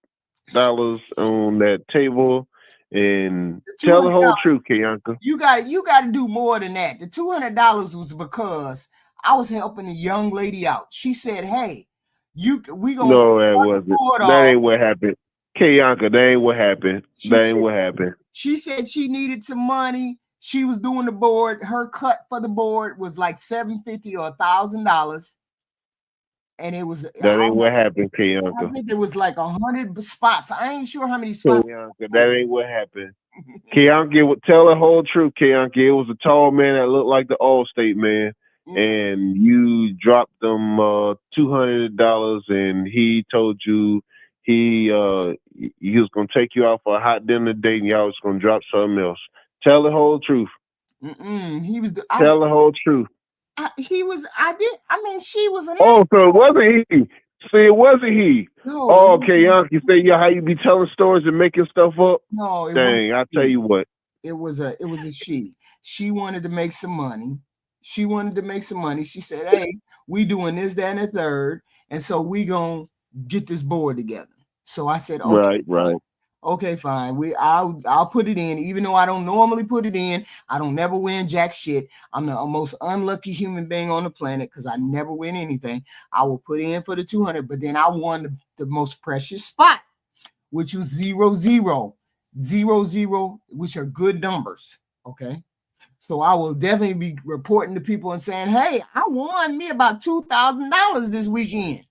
[SPEAKER 3] on that table. And tell the whole truth, Kiyanka.
[SPEAKER 1] You got to do more than that. The $200 was because I was helping a young lady out. She said, "Hey, we gonna."
[SPEAKER 3] No, that wasn't. That ain't what happened, Kiyanka. That ain't what happened. What happened.
[SPEAKER 1] She said she needed some money. She was doing the board. Her cut for the board was like $750 or $1,000. And it was
[SPEAKER 3] that ain't what happened, Kiyanka.
[SPEAKER 1] I think it was like 100 spots. I ain't sure how many spots.
[SPEAKER 3] Kiyanka, that ain't what happened. Kiyanka would tell the whole truth, Kiyanka. It was a tall man that looked like the Allstate man. And you dropped them $200, and he told you he was gonna take you out for a hot dinner date, and y'all was gonna drop something else. Tell the whole truth.
[SPEAKER 1] He was.
[SPEAKER 3] Tell the whole truth.
[SPEAKER 1] He was. I did. I mean, she was an.
[SPEAKER 3] Oh, so it wasn't he? See, it wasn't he.
[SPEAKER 1] No.
[SPEAKER 3] Oh, okay, Young. You say how you be telling stories and making stuff up?
[SPEAKER 1] No.
[SPEAKER 3] Dang, I tell you what.
[SPEAKER 1] It was a she. She wanted to make some money. She said, "Hey, we doing this, that, and the third, and so we gonna get this board together." So I said, "Okay,
[SPEAKER 3] right.
[SPEAKER 1] Okay, fine. I'll put it in, even though I don't normally put it in. I don't never win jack shit. I'm the most unlucky human being on the planet because I never win anything. I will put in for the 200, but then I won the most precious spot, which was 0, 0, 0, 0, which are good numbers. Okay. So I will definitely be reporting to people and saying, "Hey, I won me about $2,000 this weekend,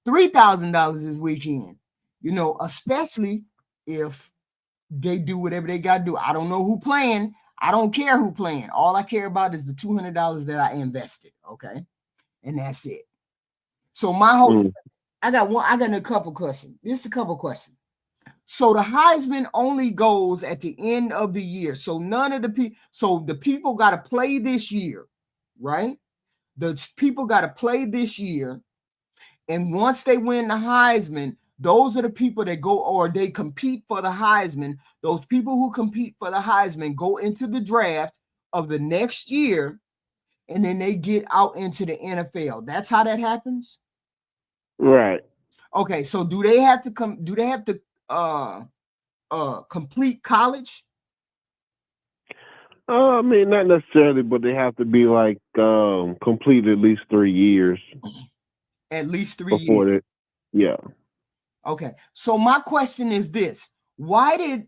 [SPEAKER 1] $3,000 this weekend." Especially if they do whatever they got to do. I don't know who playing. I don't care who playing. All I care about is the $200 that I invested. Okay. And that's it. So I got a couple questions. This is a couple questions. So the Heisman only goes at the end of the year. So the people got to play this year, right? The people got to play this year. And once they win the Heisman, those are the people that go or they compete for the Heisman. Those people who compete for the Heisman go into the draft of the next year, and then they get out into the NFL. That's how that happens?
[SPEAKER 3] Right.
[SPEAKER 1] Okay, so do they have to complete college?
[SPEAKER 3] I mean, not necessarily, but they have to be like complete at least 3 years.
[SPEAKER 1] At least 3
[SPEAKER 3] before
[SPEAKER 1] years.
[SPEAKER 3] Yeah.
[SPEAKER 1] Okay. So my question is this: why did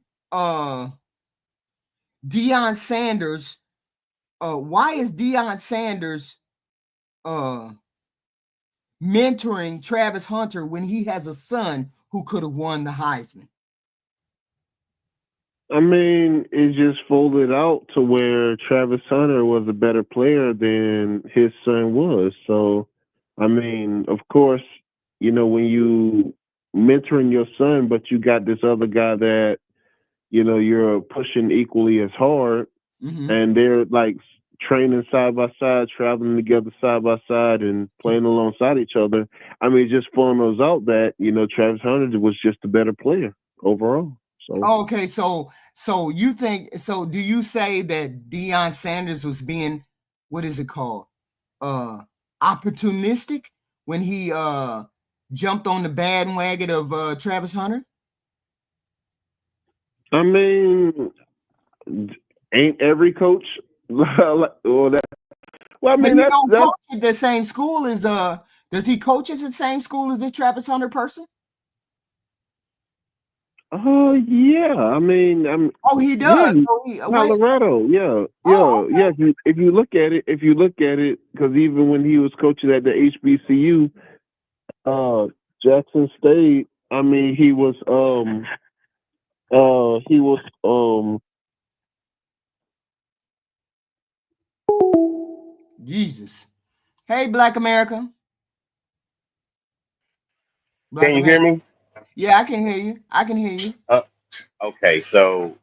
[SPEAKER 1] Deion Sanders, why is Deion Sanders mentoring Travis Hunter when he has a son who could have won the Heisman?
[SPEAKER 3] I mean, it just folded out to where Travis Hunter was a better player than his son was. So, I mean, of course, when you mentoring your son, but you got this other guy that, you're pushing equally as hard, and they're like training side by side, traveling together side by side, and playing alongside each other. I mean, it just funnels out that, Travis Hunter was just a better player overall. So.
[SPEAKER 1] Okay, so you think so? Do you say that Deion Sanders was being, what is it called, opportunistic when he jumped on the bandwagon of Travis Hunter?
[SPEAKER 3] I mean, ain't every coach well that? Well, I
[SPEAKER 1] But
[SPEAKER 3] mean
[SPEAKER 1] he
[SPEAKER 3] that's
[SPEAKER 1] don't coach at the same school as does he coach at the same school as this Travis Hunter person?
[SPEAKER 3] Oh yeah, I mean,
[SPEAKER 1] Oh, he
[SPEAKER 3] yeah,
[SPEAKER 1] does. So
[SPEAKER 3] Colorado, yeah,
[SPEAKER 1] oh, okay.
[SPEAKER 3] yeah. If you look at it, because even when he was coaching at the HBCU, Jackson State, I mean, he was
[SPEAKER 1] Jesus. Hey, Black America. Black
[SPEAKER 4] Can you hear
[SPEAKER 1] America.
[SPEAKER 4] me?
[SPEAKER 1] Yeah, I can hear you. I can hear you.
[SPEAKER 4] Okay, so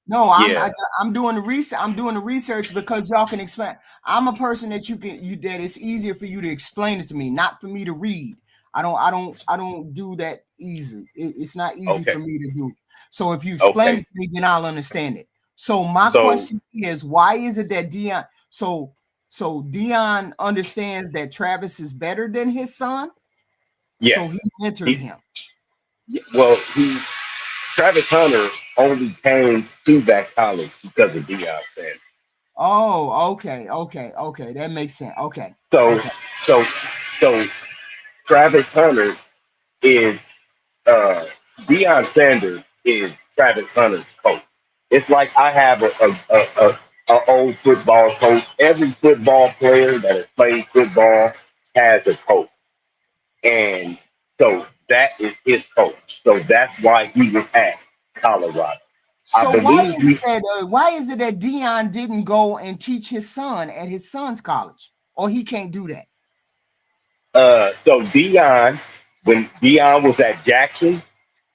[SPEAKER 1] No,
[SPEAKER 4] yeah,
[SPEAKER 1] I'm doing the research. I'm doing the research because y'all can explain. I'm a person that that it's easier for you to explain it to me, not for me to read. I don't do that easy. It's not easy
[SPEAKER 4] okay,
[SPEAKER 1] for me to do. So if you explain
[SPEAKER 4] okay.
[SPEAKER 1] it to me, then I'll understand it. So my
[SPEAKER 4] So
[SPEAKER 1] question is, why is it that Deion? So Deion understands that Travis is better than his son,
[SPEAKER 4] yes,
[SPEAKER 1] so he mentored
[SPEAKER 4] he
[SPEAKER 1] him.
[SPEAKER 4] well he Travis Hunter only came to that college because of Deion Sanders.
[SPEAKER 1] Oh, okay. That makes sense. Okay,
[SPEAKER 4] So
[SPEAKER 1] okay.
[SPEAKER 4] so so Travis Hunter is uh Deion Sanders is Travis Hunter's coach. It's like I have a old football coach. Every football player that has played football has a coach. And so that is his coach. So that's why he was at Colorado. I
[SPEAKER 1] So
[SPEAKER 4] believe he
[SPEAKER 1] why is it that Dion didn't go and teach his son at his son's college, or he can't do that?
[SPEAKER 4] so Dion, when Dion was at Jackson,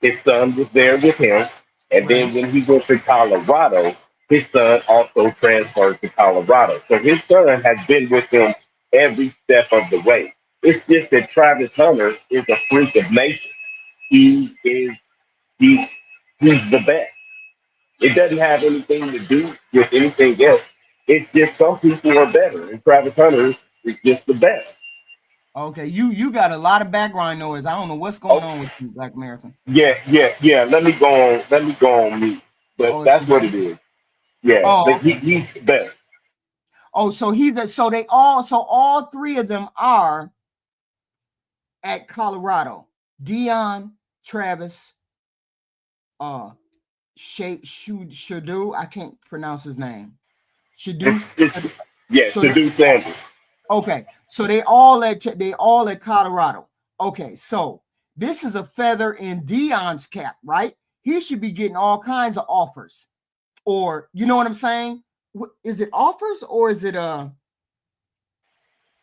[SPEAKER 4] his son was there with him. And
[SPEAKER 1] Right.
[SPEAKER 4] then when he went to Colorado, his son also transferred to Colorado. So his son has been with him every step of the way. It's just that Travis Hunter is a freak of nature. He is he he's the best. It doesn't have anything to do with anything else. It's just some people are better, and Travis Hunter is just the best.
[SPEAKER 1] Okay, you got a lot of background noise. I don't know what's going
[SPEAKER 4] Oh,
[SPEAKER 1] on with you, Black American.
[SPEAKER 4] yeah. Let me go on. Let me go on mute. But
[SPEAKER 1] Oh,
[SPEAKER 4] that's what it is. Yeah,
[SPEAKER 1] oh,
[SPEAKER 4] but
[SPEAKER 1] okay.
[SPEAKER 4] he's the best.
[SPEAKER 1] Oh, so so all three of them are at Colorado. Dion, Travis, uh, Shadu. I can't pronounce his name. Shadu.
[SPEAKER 4] It's yeah,
[SPEAKER 1] So
[SPEAKER 4] to do Sanders.
[SPEAKER 1] okay, so they all at Colorado. Okay, so this is a feather in Dion's cap, right? He should be getting all kinds of offers, or you know what I'm saying? Is it offers or is it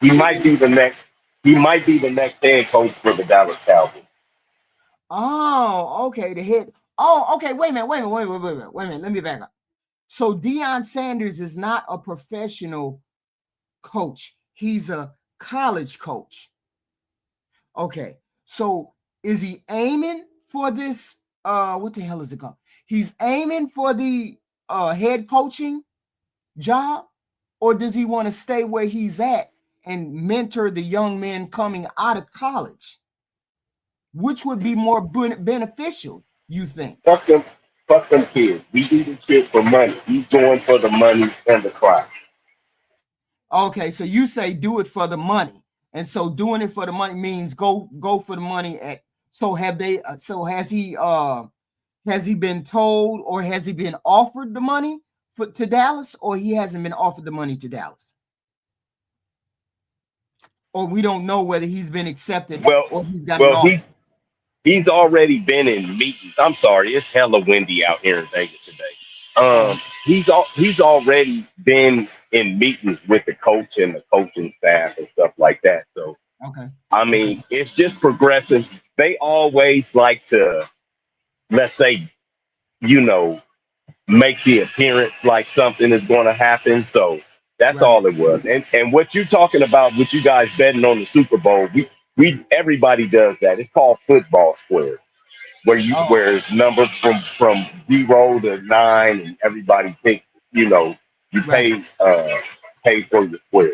[SPEAKER 4] He
[SPEAKER 1] should
[SPEAKER 4] might
[SPEAKER 1] be?
[SPEAKER 4] be the next. He might be the next head coach for the Dallas Cowboys.
[SPEAKER 1] Oh, okay, the head. Oh, okay. Wait a minute. Wait a minute. Let me back up. So Deion Sanders is not a professional coach. He's a college coach. Okay. So is he aiming for this? What the hell is it called? He's aiming for the head coaching job, or does he want to stay where he's at and mentor the young men coming out of college? Which would be more beneficial, you think?
[SPEAKER 4] Fuck them, fuck them kids. We do this shit for money. He's going for the money and the crowd.
[SPEAKER 1] Okay, so you say do it for the money. And so doing it for the money means go for the money at so have they so has he been told or has he been offered the money to Dallas, or he hasn't been offered the money to Dallas? Or we don't know whether he's been accepted or he's got an
[SPEAKER 4] Well,
[SPEAKER 1] offer.
[SPEAKER 4] he's already been in meetings. I'm sorry, it's hella windy out here in Vegas today. He's already been in meetings with the coach and the coaching staff and stuff like that. So
[SPEAKER 1] Okay.
[SPEAKER 4] I mean, it's just progressive. They always like to, let's say, you know, make the appearance like something is going to happen. So that's
[SPEAKER 1] Right.
[SPEAKER 4] all it was. And what you talking about, with you guys betting on the Super Bowl, we everybody does that. It's called football square, where it's numbers from 0 to 9, and everybody thinks, you
[SPEAKER 1] Right.
[SPEAKER 4] pay for your square.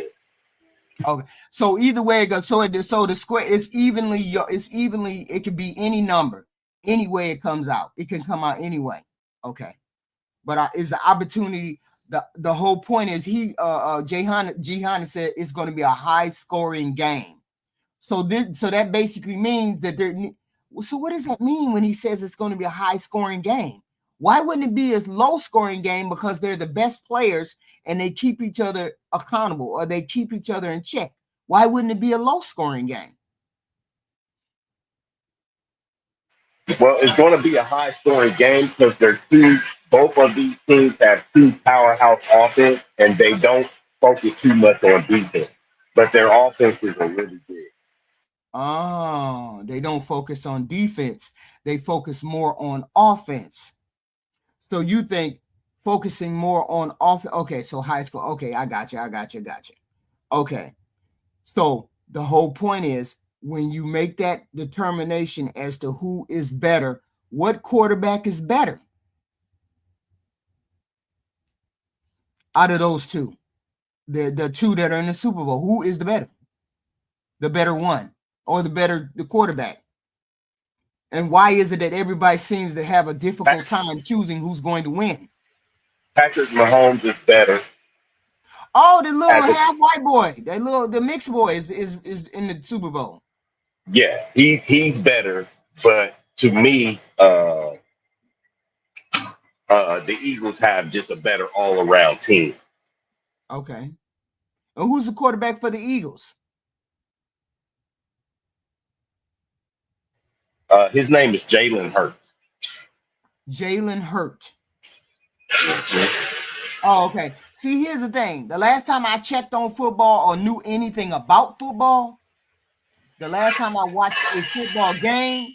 [SPEAKER 1] Okay. So either way it goes. So the square is evenly. It could be any number, any way it comes out. It can come out anyway. Okay. But is the opportunity. The whole point is Jihan said it's going to be a high scoring game. So that basically means that so what does that mean when he says it's going to be a high scoring game? Why wouldn't it be a low scoring game, because they're the best players and they keep each other accountable, or they keep each other in check? Why wouldn't it be a low scoring game?
[SPEAKER 4] Well, it's going to be a high scoring game because both of these teams have two powerhouse offense, and they don't focus too much on defense, but their offenses are really good.
[SPEAKER 1] Oh, they don't focus on defense. They focus more on offense. So you think focusing more on offense. Okay, so high school. Okay, I got you. Okay. So the whole point is, when you make that determination as to who is better, what quarterback is better out of those two? The two that are in the Super Bowl, who is the better one, or the quarterback? And why is it that everybody seems to have a difficult time choosing who's going to win?
[SPEAKER 4] Patrick Mahomes is better.
[SPEAKER 1] Oh, the little half white boy, the mixed boy is in the Super Bowl.
[SPEAKER 4] Yeah, he's better, but to me, the Eagles have just a better all around team.
[SPEAKER 1] Okay. And who's the quarterback for the Eagles?
[SPEAKER 4] His name is Jalen Hurts.
[SPEAKER 1] Jalen Hurt. Oh, okay. See, here's the thing. The last time I checked on football or knew anything about football, the last time I watched a football game,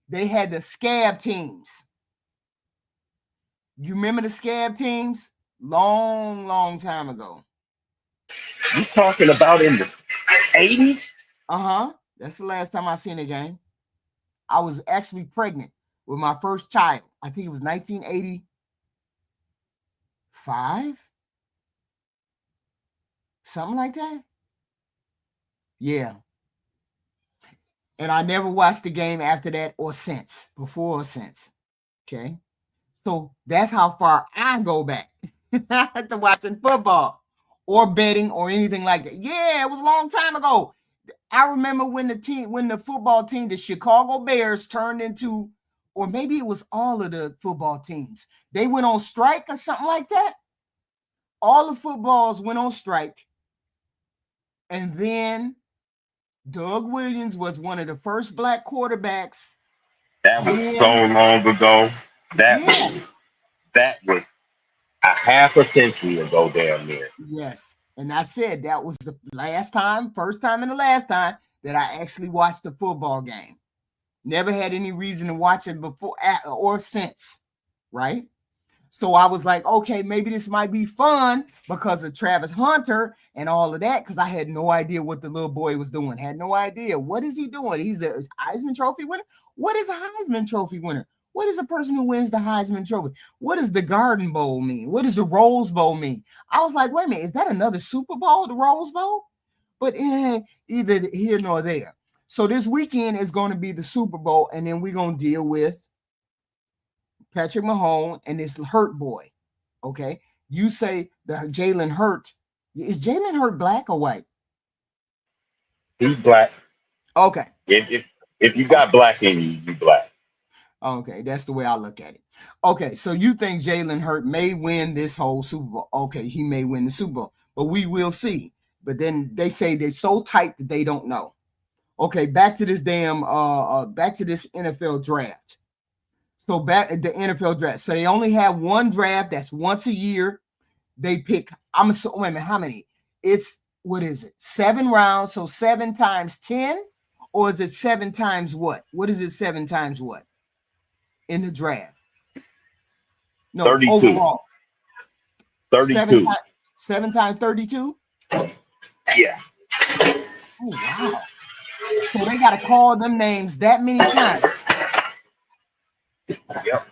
[SPEAKER 1] they had the scab teams. You remember the scab teams? Long time ago.
[SPEAKER 4] You talking about in the 80s?
[SPEAKER 1] Uh-huh. That's the last time I seen a game. I was actually pregnant with my first child. I think it was 1985. Something like that. Yeah. And I never watched the game after that or since, before or since. Okay. So that's how far I go back to watching football or betting or anything like that. Yeah, it was a long time ago. I remember when the football team, the Chicago Bears, turned into, or maybe it was all of the football teams, they went on strike or something like that. All the footballs went on strike. And then Doug Williams was one of the first black quarterbacks.
[SPEAKER 4] That was so long ago. That was a half a century ago down there.
[SPEAKER 1] Yes. And I said that was the first time and the last time that I actually watched the football game. Never had any reason to watch it before or since, right? So I was like, okay, maybe this might be fun because of Travis Hunter and all of that, because I had no idea what the little boy was doing. Had no idea. What is he doing? He's a Heisman Trophy winner? What is a Heisman Trophy winner? What is a person who wins the Heisman Trophy? What does the Garden Bowl mean? What does the Rose Bowl mean? I was like, wait a minute, is that another Super Bowl, the Rose Bowl? But either here nor there. So this weekend is going to be the Super Bowl, and then we're going to deal with Patrick Mahomes and this Hurt boy. Okay. You say the Jalen Hurt. Is Jalen Hurt black or white?
[SPEAKER 4] He's black.
[SPEAKER 1] Okay.
[SPEAKER 4] If you got black in you, you black.
[SPEAKER 1] Okay, that's the way I look at it. Okay, so you think Jalen Hurts may win this whole Super Bowl? Okay, he may win the Super Bowl, but we will see. But then they say they're so tight that they don't know. Okay, back to this back to this NFL draft. So back at the NFL draft. So they only have one draft that's once a year. They pick, wait a minute, how many? It's, what is it? 7 rounds. So 7 times 10, or is it 7 times what? What is it 7 times what in the draft? No,
[SPEAKER 4] 32.
[SPEAKER 1] overall.
[SPEAKER 4] 32.
[SPEAKER 1] 7 times 32?
[SPEAKER 4] Yeah.
[SPEAKER 1] Oh, wow. So they got to call them names that many times.
[SPEAKER 4] Yep.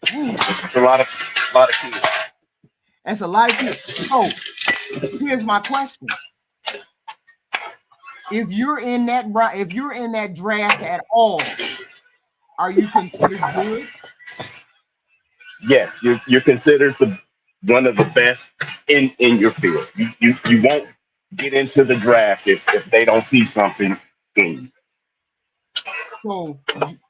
[SPEAKER 1] Damn.
[SPEAKER 4] It's a lot of kids.
[SPEAKER 1] That's a lot of kids. So here's my question. If you're in that draft at all, are you considered good?
[SPEAKER 4] Yes, you're considered one of the best in your field. You won't get into the draft if they don't see something in you.
[SPEAKER 1] So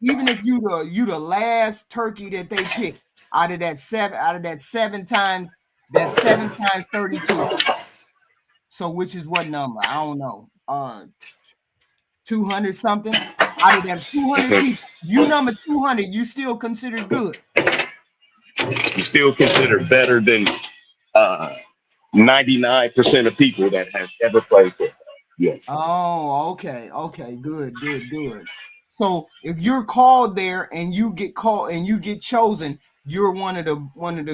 [SPEAKER 1] even if you the last turkey that they picked out of that 7 times 32. So which is what number? I don't know. 200 something. Out of them 200 people, you number 200, you still considered good.
[SPEAKER 4] You still considered better than 99% of people that have ever played football. Yes.
[SPEAKER 1] Oh, okay, good. So if you're called there and you get called and you get chosen, you're one of the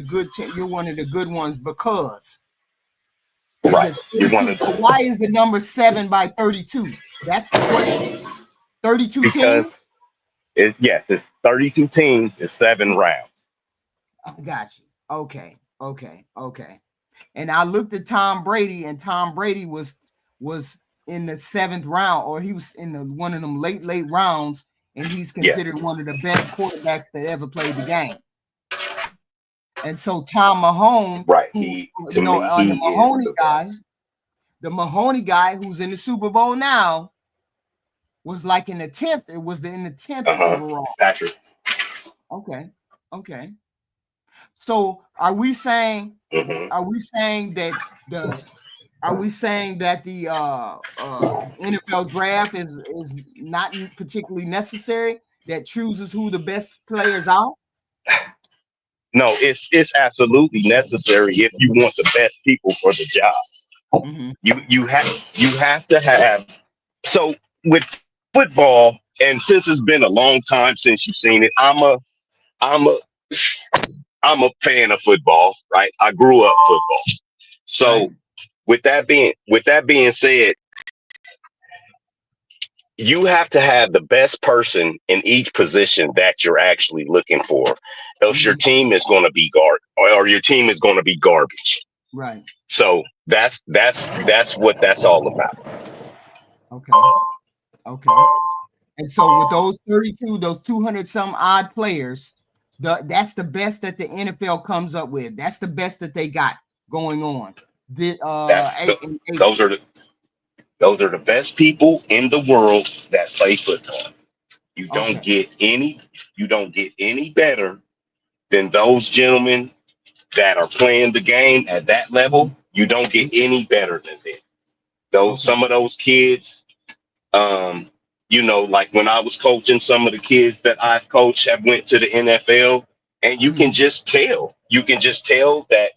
[SPEAKER 1] good. You're one of the good ones because.
[SPEAKER 4] Right.
[SPEAKER 1] So why is the number 7 by 32? That's the question. 32 teams?
[SPEAKER 4] It's 32 teams. It's 7 rounds.
[SPEAKER 1] I got you. Okay. And I looked at Tom Brady, and Tom Brady was in the 7th round, or he was in one of them late rounds, and he's considered one of the best quarterbacks that ever played the game. And so Tom Mahone,
[SPEAKER 4] right?
[SPEAKER 1] The Mahoney guy who's in the Super Bowl now, was like in the 10th. It was in the 10th overall.
[SPEAKER 4] Patrick.
[SPEAKER 1] Okay. So are we saying that the NFL draft is not particularly necessary, that chooses who the best players are?
[SPEAKER 4] No, it's absolutely necessary if you want the best people for the job.
[SPEAKER 1] Mm-hmm.
[SPEAKER 4] You have to have. So with football, and since it's been a long time since you've seen it, I'm a fan of football, right? I grew up football. So
[SPEAKER 1] right.
[SPEAKER 4] with that being said, you have to have the best person in each position that you're actually looking for, else your team is going to be your team is going to be garbage.
[SPEAKER 1] Right.
[SPEAKER 4] So that's what that's all about.
[SPEAKER 1] Okay. And so with those 32, those 200 some odd players, that's the best that the NFL comes up with. That's the best that they got going on.
[SPEAKER 4] Those are the best people in the world that play football. You don't get any better than those gentlemen that are playing the game at that level. You don't get any better than them. Some of those kids, like when I was coaching, some of the kids that I've coached have went to the NFL, and you can just tell. You can just tell that,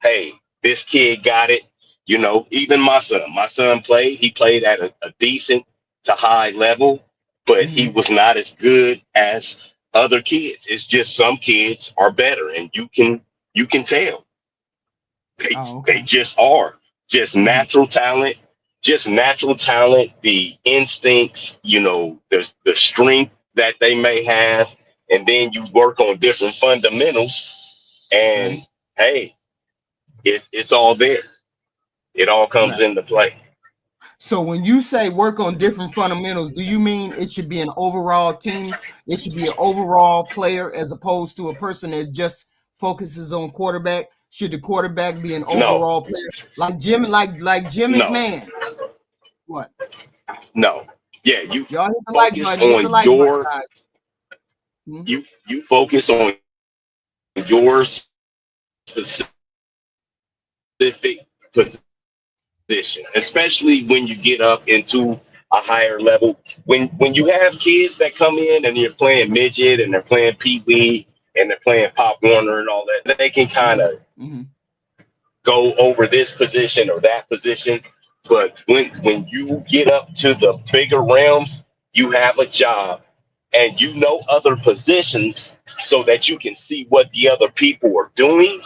[SPEAKER 4] hey, this kid got it. Even my son played. He played at a decent to high level, but he was not as good as other kids. It's just some kids are better, and you can tell. They just are. Just natural talent. The instincts, the strength that they may have, and then you work on different fundamentals, and hey, it's all there. It all comes into play.
[SPEAKER 1] So when you say work on different fundamentals, do you mean it should be an overall team? It should be an overall player as opposed to a person that just focuses on quarterback? Should the quarterback be an overall player like Jim McMahon? What?
[SPEAKER 4] No. Yeah, you
[SPEAKER 1] y'all hit the
[SPEAKER 4] focus
[SPEAKER 1] like button,
[SPEAKER 4] on your.
[SPEAKER 1] Mhm.
[SPEAKER 4] You focus on your specific position, especially when you get up into a higher level. When you have kids that come in and you're playing midget and they're playing pee wee and they're playing Pop Warner and all that, they can kind
[SPEAKER 1] Mhm.
[SPEAKER 4] of
[SPEAKER 1] Mhm.
[SPEAKER 4] go over this position or that position. But when you get up to the bigger realms, you have a job and you know other positions so that you can see what the other people are doing,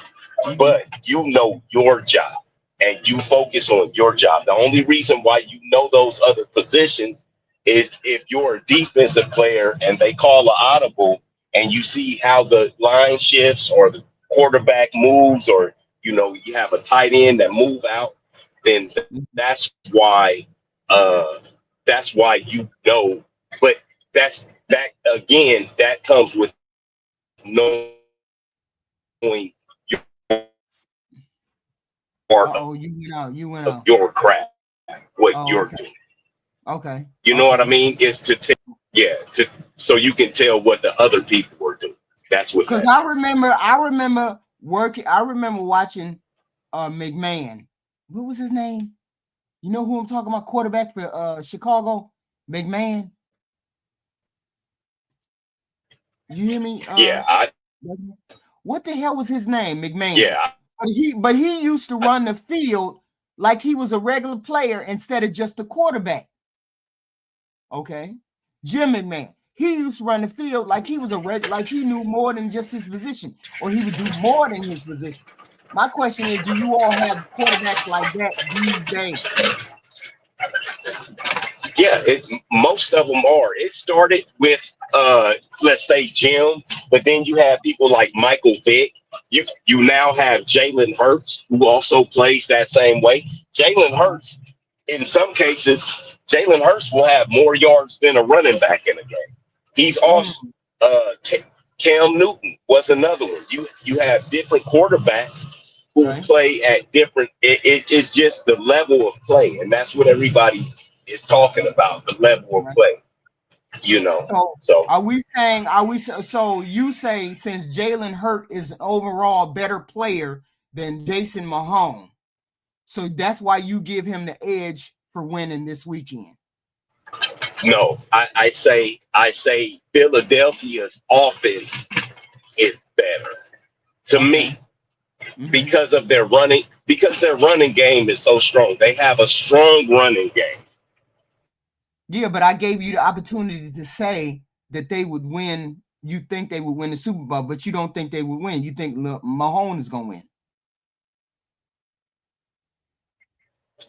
[SPEAKER 1] Mhm.
[SPEAKER 4] but you know your job and you focus on your job. The only reason why you know those other positions is if you're a defensive player and they call an audible and you see how the line shifts or the quarterback moves, or you have a tight end that move out, then
[SPEAKER 1] Mhm.
[SPEAKER 4] that's why uh that's why you know. But that again, that comes with knowing your part
[SPEAKER 1] Uh-oh, you went out. You went
[SPEAKER 4] of
[SPEAKER 1] out.
[SPEAKER 4] your craft, what
[SPEAKER 1] Oh,
[SPEAKER 4] you're
[SPEAKER 1] okay.
[SPEAKER 4] doing.
[SPEAKER 1] Okay.
[SPEAKER 4] You know what I
[SPEAKER 1] Okay.
[SPEAKER 4] mean? Is to tell, yeah, to so you can tell what the other people are doing. That's what
[SPEAKER 1] Because
[SPEAKER 4] that is.
[SPEAKER 1] I remember working, I remember watching McMahon. What was his name? You know who I'm talking about? Quarterback for Chicago, McMahon. You hear me?
[SPEAKER 4] Yeah, I
[SPEAKER 1] What the hell was his name? McMahon.
[SPEAKER 4] yeah,
[SPEAKER 1] But he used to run the field like he was a regular player instead of just a quarterback. Okay. Jim McMahon. He used to run the field like he was like he knew more than just his position, or he would do more than his position. My question is, do you all have quarterbacks like that these days?
[SPEAKER 4] yeah. Most of them are. It started with let's say Jim, but then you have people like Michael Vick. You now have Jalen Hurts, who also plays that same way. Jalen Hurts, in some cases, Jalen Hurts will have more yards than a running back in a game. He's
[SPEAKER 1] Mm,
[SPEAKER 4] also Cam Newton was another one. You have different quarterbacks who
[SPEAKER 1] right,
[SPEAKER 4] play at different. It's just the level of play, and that's what everybody is talking about, the level of
[SPEAKER 1] right.
[SPEAKER 4] play. You know,
[SPEAKER 1] So
[SPEAKER 4] so
[SPEAKER 1] so you say since Jalen Hurt is an overall better player than Jason Mahomes, so that's why you give him the edge for winning this weekend.
[SPEAKER 4] no, I say Philadelphia's offense is better to
[SPEAKER 1] Okay.
[SPEAKER 4] me
[SPEAKER 1] Hmm.
[SPEAKER 4] because their running game is so strong. They have a strong running game.
[SPEAKER 1] Yeah, but I gave you the opportunity to say that they would win. You think they would win the Super Bowl, but you don't think they would win. You think Mahomes is gonna win.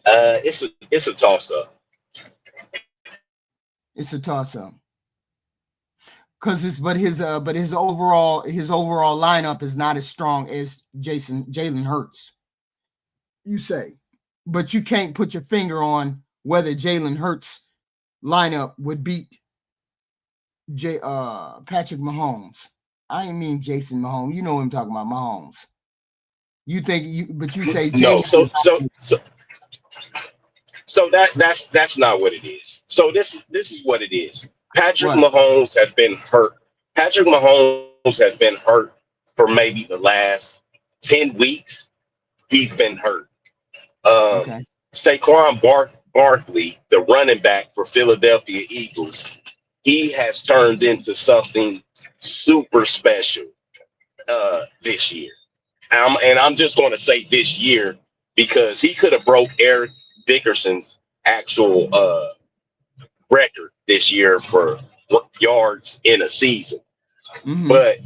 [SPEAKER 4] It's a toss up.
[SPEAKER 1] It's a toss up. Cause his but his overall lineup is not as strong as Jalen Hurts. You say, but you can't put your finger on whether Jalen Hurts lineup would beat Patrick Mahomes. I ain't mean Jason Mahomes. You know what I'm talking about, Mahomes. You think but you say
[SPEAKER 4] No,
[SPEAKER 1] Jalen is
[SPEAKER 4] that's not what it is. So this is what it is. Patrick
[SPEAKER 1] what?
[SPEAKER 4] Mahomes has been hurt. Patrick Mahomes has been hurt for maybe the last 10 weeks. He's been hurt. Um,
[SPEAKER 1] Okay.
[SPEAKER 4] Barkley, the running back for Philadelphia Eagles, he has turned into something super special this year. And I'm just going to say this year because he could have broke Eric Dickerson's actual record this year for yards in a season.
[SPEAKER 1] Mm-hmm.
[SPEAKER 4] But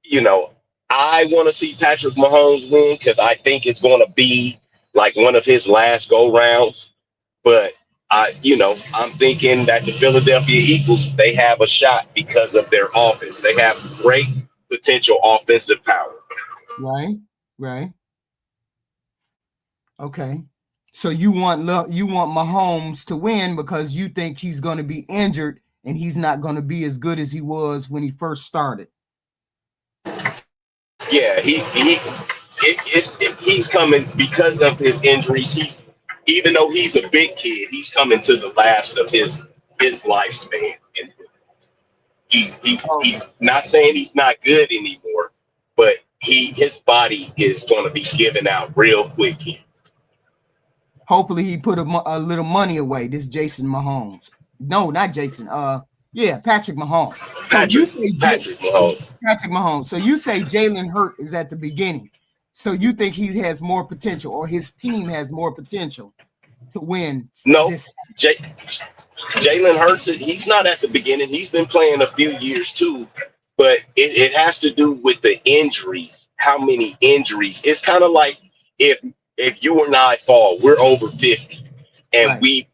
[SPEAKER 4] you know, I want to see Patrick Mahomes win because I think it's going to be like one of his last go rounds. But I'm thinking that the Philadelphia Eagles, they have a shot because of their offense. They have great potential offensive power.
[SPEAKER 1] Right. Right. Okay. So you want Mahomes to win because you think he's going to be injured and he's not going to be as good as he was when he first started.
[SPEAKER 4] Yeah, he's coming because of his injuries. He's even though he's a big kid, he's coming to the last of his lifespan. He's not saying he's not good anymore, but his body is going to be giving out real quick here.
[SPEAKER 1] Hopefully he put a little money away. This Jason Mahomes. No, not Jason. Patrick Mahomes.
[SPEAKER 4] Patrick Mahomes.
[SPEAKER 1] Patrick Mahomes. So you say Jalen Hurts is at the beginning. So you think he has more potential, or his team has more potential to win?
[SPEAKER 4] No, Jalen Hurts, he's not at the beginning. He's been playing a few years too, but it has to do with the injuries. How many injuries? It's kind of like if you and I fall, we're over 50, and
[SPEAKER 1] right.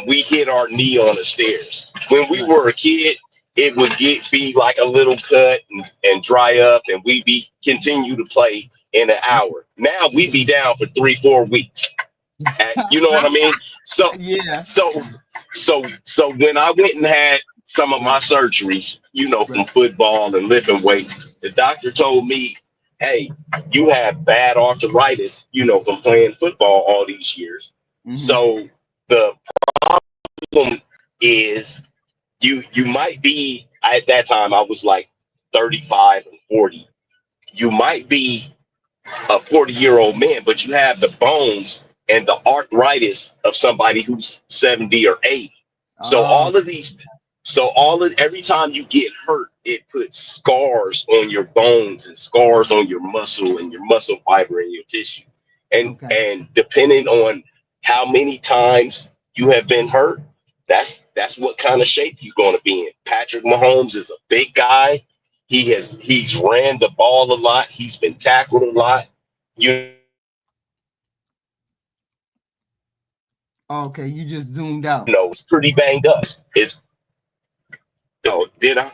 [SPEAKER 4] we hit our knee on the stairs. When we were a kid, it would be like a little cut and dry up, and we continue to play in an hour. Now we be down for 3-4 weeks. You know what I mean? So
[SPEAKER 1] yeah.
[SPEAKER 4] So when I went and had some of my surgeries, from football and lifting weights, the doctor told me, hey, you have bad arthritis, from playing football all these years. Mm-hmm. So the problem is you might be, at that time I was like 35 and 40. You might be a 40-year-old man, but you have the bones and the arthritis of somebody who's 70 or 80. So every time you get hurt, it puts scars on your bones and scars on your muscle and your muscle fiber and your tissue. And depending on how many times you have been hurt, that's what kind of shape you're going to be in. Patrick Mahomes is a big guy. He's ran the ball a lot. He's been tackled a lot.
[SPEAKER 1] Okay, you just zoomed out.
[SPEAKER 4] It's pretty banged up. Did I?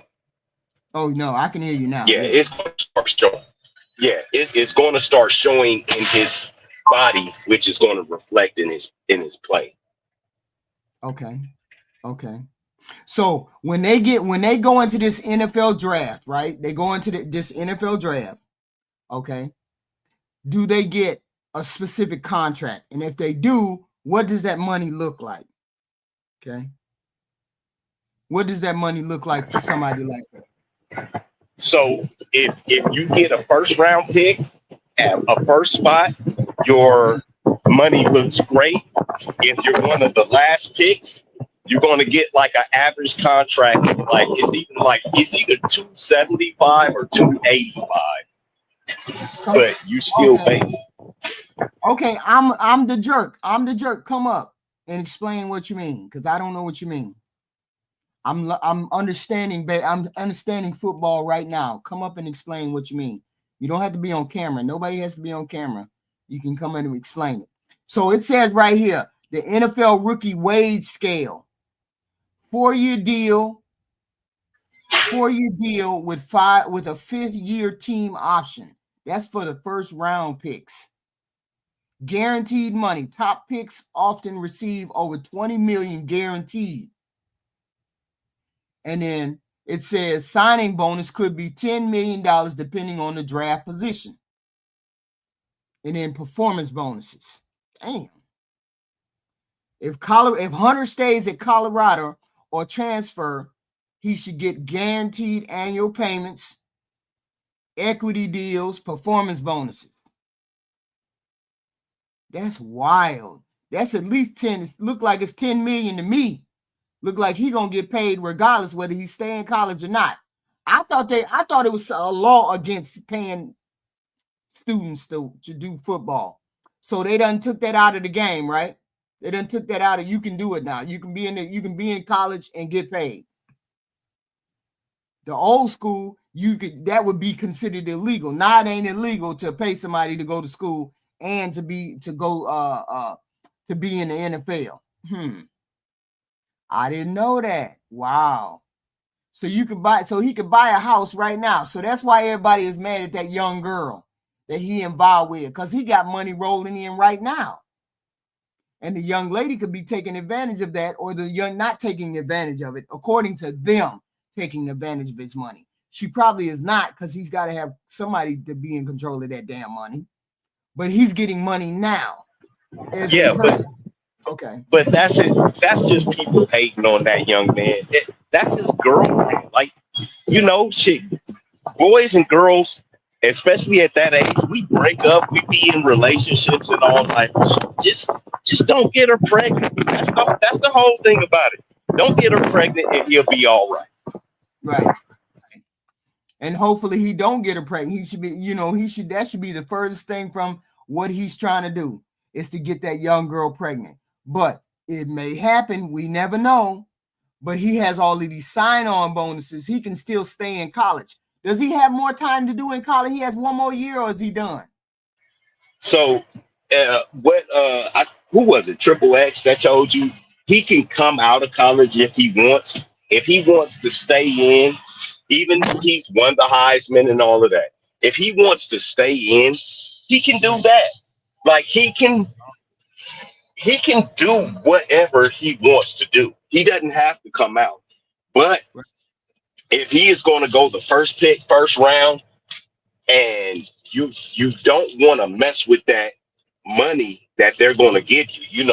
[SPEAKER 1] Oh no, I can hear you now.
[SPEAKER 4] Yeah, it's going to start showing. Yeah, it's going to start showing in his body, which is going to reflect in his play.
[SPEAKER 1] Okay. So when they go into this NFL draft, right? They go into this NFL draft. Okay. Do they get a specific contract? And if they do, what does that money look like? Okay. What does that money look like for somebody like that?
[SPEAKER 4] So if you get a first round pick at a first spot, your money looks great. If you're one of the last picks, you're going to get like an average contract. Like it's either 275 or 285. But you still pay.
[SPEAKER 1] Okay, I'm the jerk. Come up and explain what you mean, because I don't know what you mean. I'm understanding football right now. Come up and explain what you mean. You don't have to be on camera. Nobody has to be on camera. You can come in and explain it. So it says right here, the NFL rookie wage scale. 4-year deal with a 5th-year team option. That's for the first round picks. Guaranteed money. Top picks often receive over $20 million guaranteed. And then it says signing bonus could be $10 million depending on the draft position. And then performance bonuses. Damn. If Hunter stays at Colorado or transfer, he should get guaranteed annual payments, equity deals, performance bonuses. That's wild. That's at least 10. It look like it's 10 million to me. Look like he gonna get paid regardless whether he stay in college or not. I thought it was a law against paying students to do football. So they done took that out of the game, right? They done took that out of, you can do it now. You can be in college and get paid. The old school, that would be considered illegal. Now it ain't illegal to pay somebody to go to school and to be in the NFL. I didn't know that. Wow. So he could buy a house right now. So that's why everybody is mad at that young girl that he involved with, because he got money rolling in right now. And the young lady could be taking advantage of that, or the young not taking advantage of it, according to them taking advantage of his money. She probably is not, because he's got to have somebody to be in control of that damn money. But he's getting money now.
[SPEAKER 4] Okay. But that's it. That's just people hating on that young man. That's his girlfriend. Like, shit. Boys and girls, especially at that age, we break up, we be in relationships and all type of shit. Just don't get her pregnant. That's the whole thing about it. Don't get her pregnant and he'll be all right.
[SPEAKER 1] Right. And hopefully he don't get her pregnant. He should be, that should be the furthest thing from what he's trying to do, is to get that young girl pregnant. But it may happen. We never know. But he has all of these sign-on bonuses. He can still stay in college. Does he have more time to do in college? He has one more year, or is he done?
[SPEAKER 4] So who was it? Triple X that told you he can come out of college if he wants. If he wants to stay in, even if he's won the Heisman and all of that. If he wants to stay in, he can do that. Like he can do whatever he wants to do. He doesn't have to come out. But if he is going to go the first pick, first round, and you don't want to mess with that money that they're going to give you,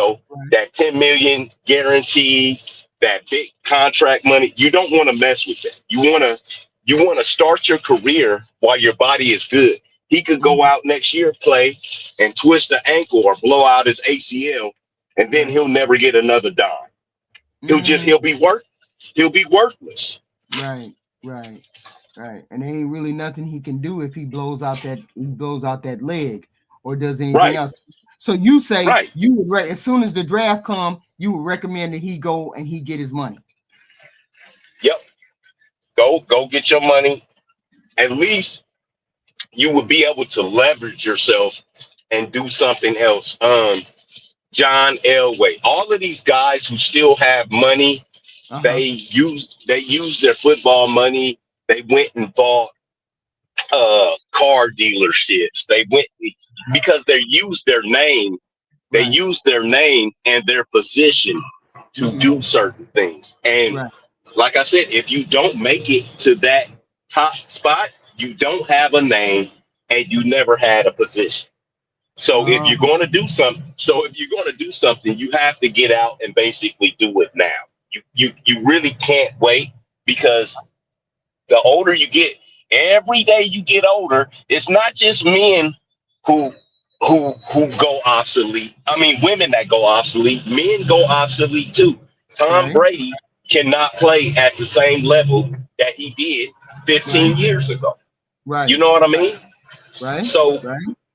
[SPEAKER 4] that 10 million guaranteed, that big contract money, you don't want to mess with that. You want to start your career while your body is good. He could go out next year, play and twist the ankle or blow out his ACL, and then he'll never get another dime. He'll be worthless.
[SPEAKER 1] Right. And there ain't really nothing he can do if he blows out that leg or does anything else. So you say you would, as soon as the draft come, you would recommend that he go and he get his money.
[SPEAKER 4] Yep. Go get your money. At least you would be able to leverage yourself and do something else. John Elway, all of these guys who still have money, they use their football money. They went and bought car dealerships. They went because they used their name. They use their name and their position to do certain things. And like I said, if you don't make it to that top spot, you don't have a name and you never had a position. So if you're going to do something, you have to get out and basically do it now. You really can't wait, because the older you get, every day you get older, it's not just men who go obsolete. I mean, women that go obsolete, men go obsolete too. Tom Brady cannot play at the same level that he did 15 years ago.
[SPEAKER 1] Right.
[SPEAKER 4] You know what I mean?
[SPEAKER 1] Right.
[SPEAKER 4] So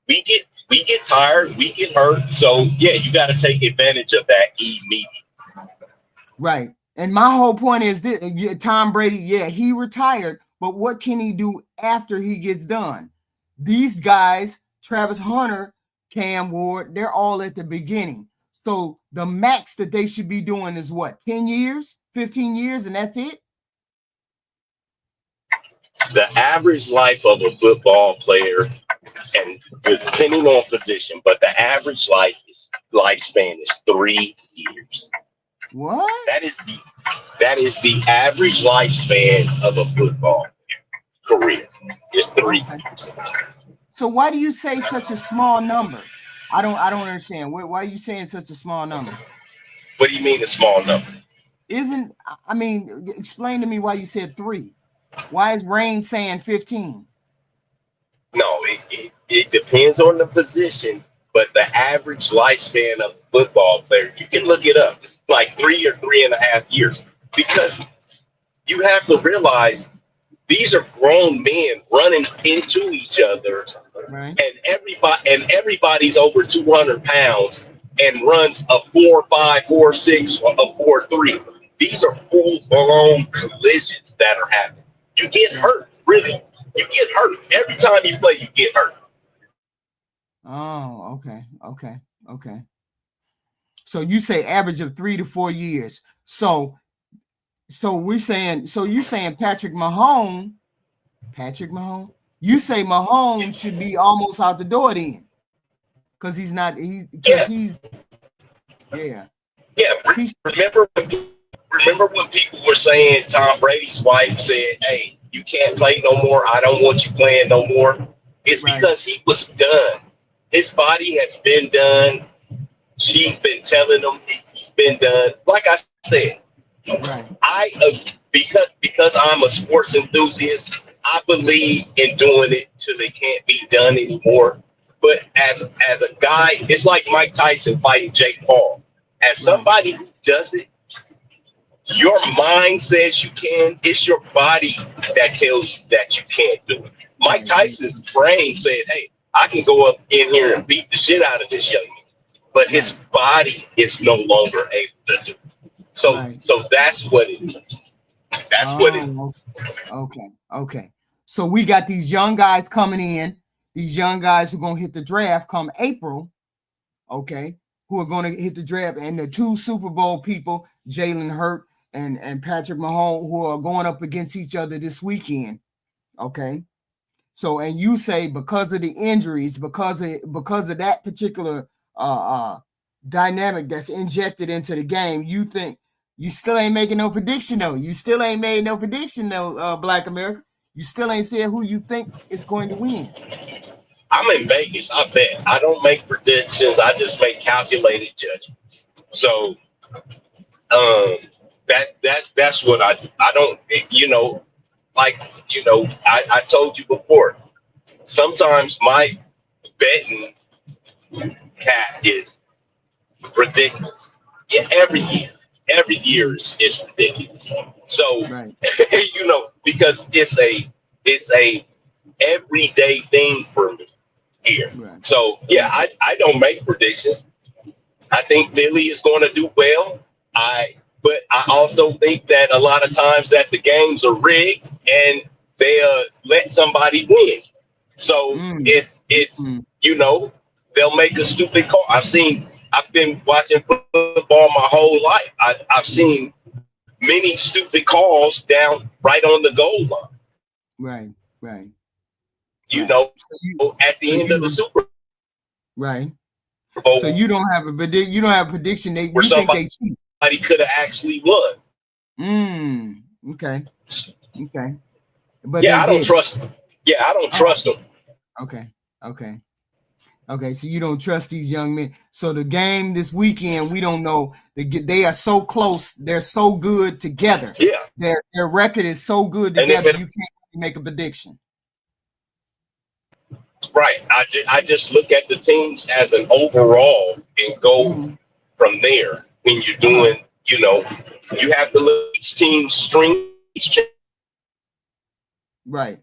[SPEAKER 4] we get tired, we get hurt. So yeah, you got to take advantage of that immediately.
[SPEAKER 1] Right. And my whole point is that Tom Brady, he retired, but what can he do after he gets done? These guys, Travis Hunter, Cam Ward, they're all at the beginning. So the max that they should be doing is what, 10 years, 15 years, and that's it?
[SPEAKER 4] The average life of a football player, and depending on position, but the average lifespan is 3 years.
[SPEAKER 1] What?
[SPEAKER 4] That is the average lifespan of a football career. It's 3 years.
[SPEAKER 1] So why do you say such a small number? I don't understand. Why are you saying such a small number?
[SPEAKER 4] What do you mean a small number?
[SPEAKER 1] Explain to me why you said 3. Why is Rain saying 15?
[SPEAKER 4] No, it depends on the position, but the average lifespan of a football player, you can look it up. It's like 3 or 3.5 years, because you have to realize these are grown men running into each other, and everybody's over 200 pounds and runs a 4.5, 4.6, or a 4.3. These are full-blown collisions that are happening. You get hurt, really. You get hurt. Every time you play, you get hurt.
[SPEAKER 1] Oh, okay. So you say average of 3 to 4 years. So you're saying Patrick Mahomes, you say Mahomes should be almost out the door then. Because he's not,
[SPEAKER 4] Remember when people were saying, Tom Brady's wife said, "Hey, you can't play no more. I don't want you playing no more." It's because he was done. His body has been done. She's been telling him he's been done. Like I said, because I'm a sports enthusiast, I believe in doing it till they can't be done anymore. But as a guy, it's like Mike Tyson fighting Jake Paul. As
[SPEAKER 1] Right.
[SPEAKER 4] somebody who does it, your mind says you can. It's your body that tells you that you can't do it. Mike
[SPEAKER 1] Right.
[SPEAKER 4] Tyson's brain said, "Hey, I can go up in here and beat the shit out of this young man," but his body is no longer able to do it. So,
[SPEAKER 1] Right.
[SPEAKER 4] so that's what it is. That's what it
[SPEAKER 1] Oh,
[SPEAKER 4] is.
[SPEAKER 1] okay. So we got these young guys coming in, these young guys who are gonna hit the draft come April, okay, who are gonna hit the draft, and the two Super Bowl people, Jalen Hurt and Patrick Mahomes, who are going up against each other this weekend. Okay. So, and you say because of the injuries, because of that particular dynamic that's injected into the game, you think you still ain't making no prediction though. You still ain't made no prediction though, Black America. You still ain't said who you think is going to win.
[SPEAKER 4] I'm in Vegas. I bet. I don't make predictions. I just make calculated judgments. So, that's what I do. I don't, I told you before. Sometimes my betting cap is ridiculous. Yeah, every year is ridiculous. So,
[SPEAKER 1] Right.
[SPEAKER 4] because it's a everyday thing for me here.
[SPEAKER 1] Right.
[SPEAKER 4] So yeah, I don't make predictions. I think Philly is going to do well. But I also think that a lot of times that the games are rigged and they let somebody win. So it's
[SPEAKER 1] Mm.
[SPEAKER 4] they'll make a stupid call. I've been watching football my whole life. I've seen many stupid calls down right on the goal line.
[SPEAKER 1] Right.
[SPEAKER 4] At the end of the Super
[SPEAKER 1] Right.
[SPEAKER 4] Bowl,
[SPEAKER 1] So you don't have a prediction. You think
[SPEAKER 4] somebody
[SPEAKER 1] they cheat.
[SPEAKER 4] could have actually won.
[SPEAKER 1] Okay. But
[SPEAKER 4] Yeah,
[SPEAKER 1] they
[SPEAKER 4] I don't
[SPEAKER 1] did.
[SPEAKER 4] trust them. Yeah, I don't trust them.
[SPEAKER 1] Okay. So you don't trust these young men. So the game this weekend, we don't know. They are so close. They're so good together.
[SPEAKER 4] Yeah.
[SPEAKER 1] Their record is so good together. You can't make a prediction.
[SPEAKER 4] Right. I just look at the teams as an overall and go from there. When you're doing, you have to look at each team's strength.
[SPEAKER 1] Right.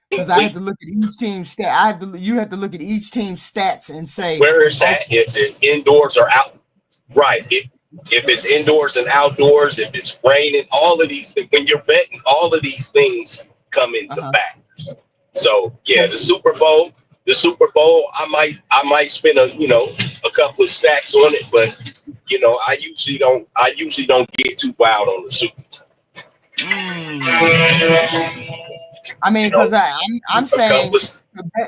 [SPEAKER 1] Because I have to look at each team's stat. You have to look at each team's stats and say
[SPEAKER 4] where it's at. If it's indoors or out. Right. If it's indoors and outdoors, if it's raining, all of these things. When you're betting, all of these things come into factors. So yeah, the Super Bowl, I might spend a couple of stacks on it, but I usually don't get too wild on the Super Bowl.
[SPEAKER 1] I mean, because I'm saying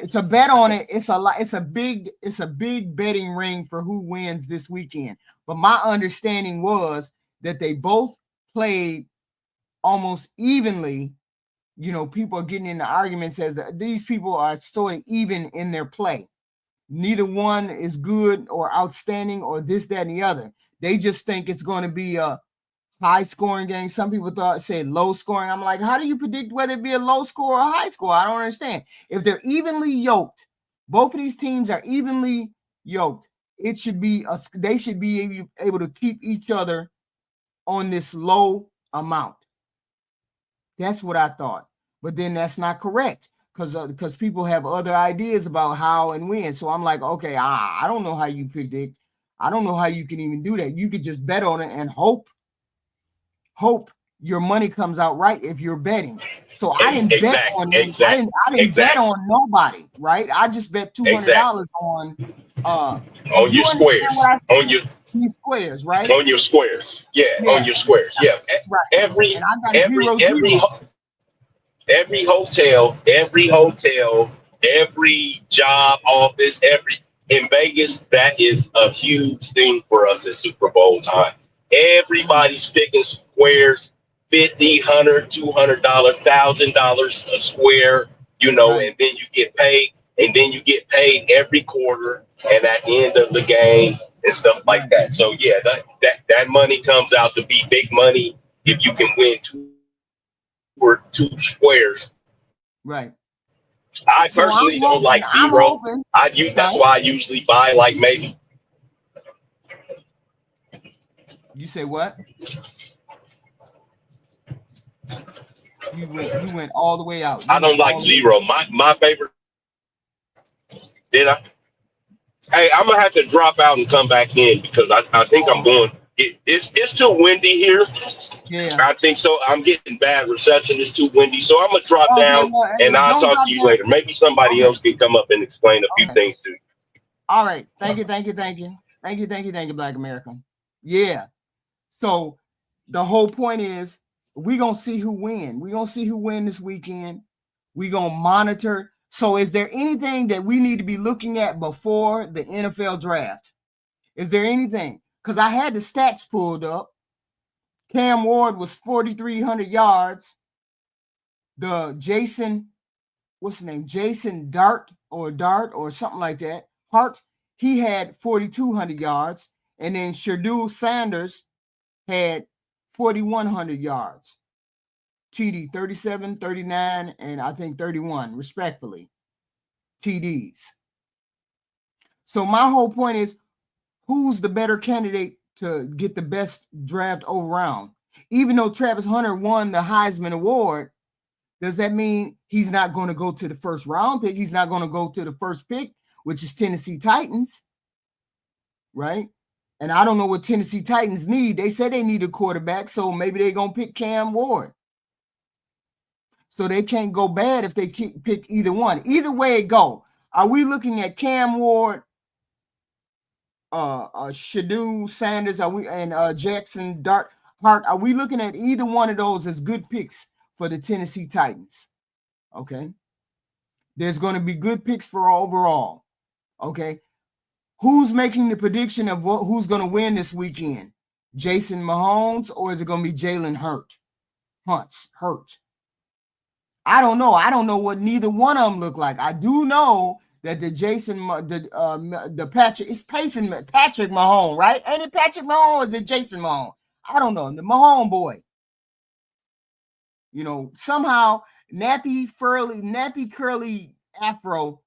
[SPEAKER 1] to bet on it, it's a big betting ring for who wins this weekend. But my understanding was that they both played almost evenly. People are getting into arguments as these people are sort of even in their play. Neither one is good or outstanding or this, that, and the other. They just think it's going to be a high scoring game. Some people said low scoring. I'm like, how do you predict whether it be a low score or a high score? I don't understand. If they're evenly yoked, both of these teams are evenly yoked. It should be they should be able to keep each other on this low amount. That's what I thought. But then that's not correct because people have other ideas about how and when. So I'm like, okay, I don't know how you predict. I don't know how you can even do that. You could just bet on it and hope your money comes out right if you're betting. So I didn't bet on I didn't bet on nobody, right? I just bet $200 on
[SPEAKER 4] your squares. On your
[SPEAKER 1] squares, right?
[SPEAKER 4] On your squares. Yeah, on your squares. Yeah.
[SPEAKER 1] Right.
[SPEAKER 4] Every hotel, every job, office, in Vegas, that is a huge thing for us at Super Bowl time. Everybody's picking squares, $50, $100, $200, $1,000 a square, and then you get paid, every quarter and at the end of the game and stuff like that. So yeah, that money comes out to be big money if you can win two squares.
[SPEAKER 1] Right.
[SPEAKER 4] I
[SPEAKER 1] So
[SPEAKER 4] personally don't like
[SPEAKER 1] I'm
[SPEAKER 4] zero.
[SPEAKER 1] hoping.
[SPEAKER 4] That's why I usually buy like maybe.
[SPEAKER 1] You say what? You went all the way out. You
[SPEAKER 4] I
[SPEAKER 1] went
[SPEAKER 4] don't like
[SPEAKER 1] all the way.
[SPEAKER 4] zero. My favorite. Did I? Hey, I'm gonna have to drop out and come back in because I think I'm going. It's too windy here.
[SPEAKER 1] Yeah.
[SPEAKER 4] I think so. I'm getting bad reception. It's too windy, so I'm gonna drop
[SPEAKER 1] Okay,
[SPEAKER 4] down
[SPEAKER 1] well,
[SPEAKER 4] and I'll
[SPEAKER 1] don't
[SPEAKER 4] talk
[SPEAKER 1] drop
[SPEAKER 4] to you
[SPEAKER 1] down.
[SPEAKER 4] later. Maybe somebody
[SPEAKER 1] Okay.
[SPEAKER 4] else can come up and explain a few
[SPEAKER 1] Okay.
[SPEAKER 4] things to you.
[SPEAKER 1] All right. Thank you, Black America. Yeah. So the whole point is we're gonna see who win. We're gonna see who win this weekend. We're gonna monitor. So is there anything that we need to be looking at before the NFL draft? Is there anything? Because I had the stats pulled up. Cam Ward was 4,300 yards. The what's his name? Jason Dart or something like that. Hart, he had 4,200 yards. And then Shedeur Sanders had 4,100 yards. TD 37, 39, and I think 31, respectfully. TDs. So my whole point is, who's the better candidate to get the best draft overall? Even though Travis Hunter won the Heisman Award, does that mean he's not going to go to the first round pick? He's not going to go to the first pick, which is Tennessee Titans, right? And I don't know what Tennessee Titans need. They said they need a quarterback, so maybe they're going to pick Cam Ward. So they can't go bad if they pick either one. Either way it go. Are we looking at Cam Ward, Shedeur Sanders, and Jackson Dart Hart? Are we looking at either one of those as good picks for the Tennessee Titans? Okay. There's going to be good picks for overall. Okay. Who's making the prediction of who's going to win this weekend? Jason Mahomes, or is it going to be Jalen Hurt? I don't know. I don't know what neither one of them look like. I do know that the Patrick, it's Patrick Mahomes, right? Ain't it Patrick Mahomes or is it Jason Mahomes? I don't know. The Mahomes boy. You know, somehow nappy curly afro,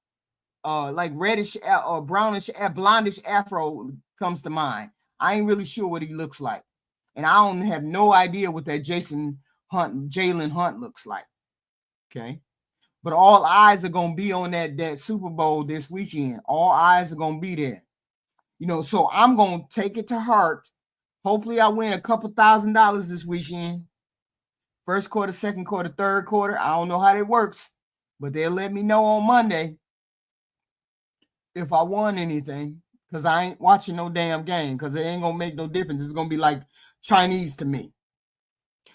[SPEAKER 1] like reddish or brownish, blondish afro comes to mind. I ain't really sure what he looks like. And I don't have no idea what that Jalen Hunt looks like. Okay. But all eyes are going to be on that Super Bowl this weekend. All eyes are going to be there. You know, so I'm going to take it to heart. Hopefully I win a couple $1,000 this weekend. First quarter, second quarter, third quarter. I don't know how that works, but they'll let me know on Monday if I won anything, because I ain't watching no damn game, because it ain't going to make no difference. It's going to be like Chinese to me.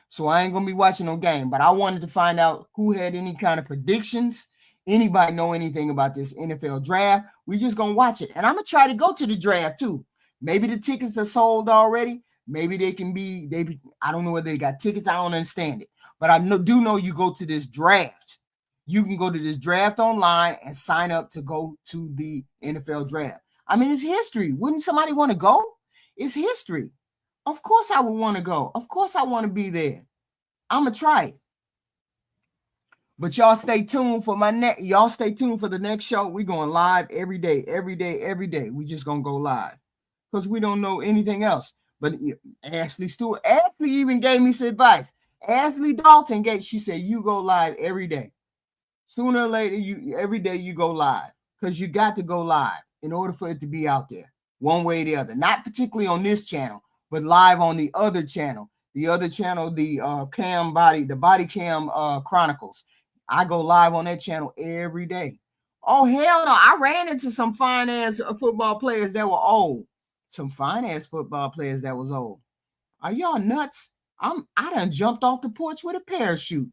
[SPEAKER 1] So I ain't going to be watching no game, but I wanted to find out who had any kind of predictions. Anybody know anything about this NFL draft? We just going to watch it. And I'm going to try to go to the draft too. Maybe the tickets are sold already. Maybe I don't know whether they got tickets. I don't understand it. But I do know you go to this draft. You can go to this draft online and sign up to go to the NFL draft. I mean, it's history. Wouldn't somebody want to go? It's history. Of course I would want to go. Of course I want to be there. I'm going to try it. But y'all stay tuned for y'all stay tuned for the next show. We're going live every day. We just going to go live because we don't know anything else. But Ashley even gave me some advice. Ashley Dalton she said, you go live every day. Sooner or later, every day you go live, because you got to go live in order for it to be out there one way or the other. Not particularly on this channel, but live on the other channel. The other channel, the Body Cam Chronicles. I go live on that channel every day. Oh, hell no. I ran into some fine-ass football players that were old. Some fine-ass football players that was old. Are y'all nuts? I done jumped off the porch with a parachute.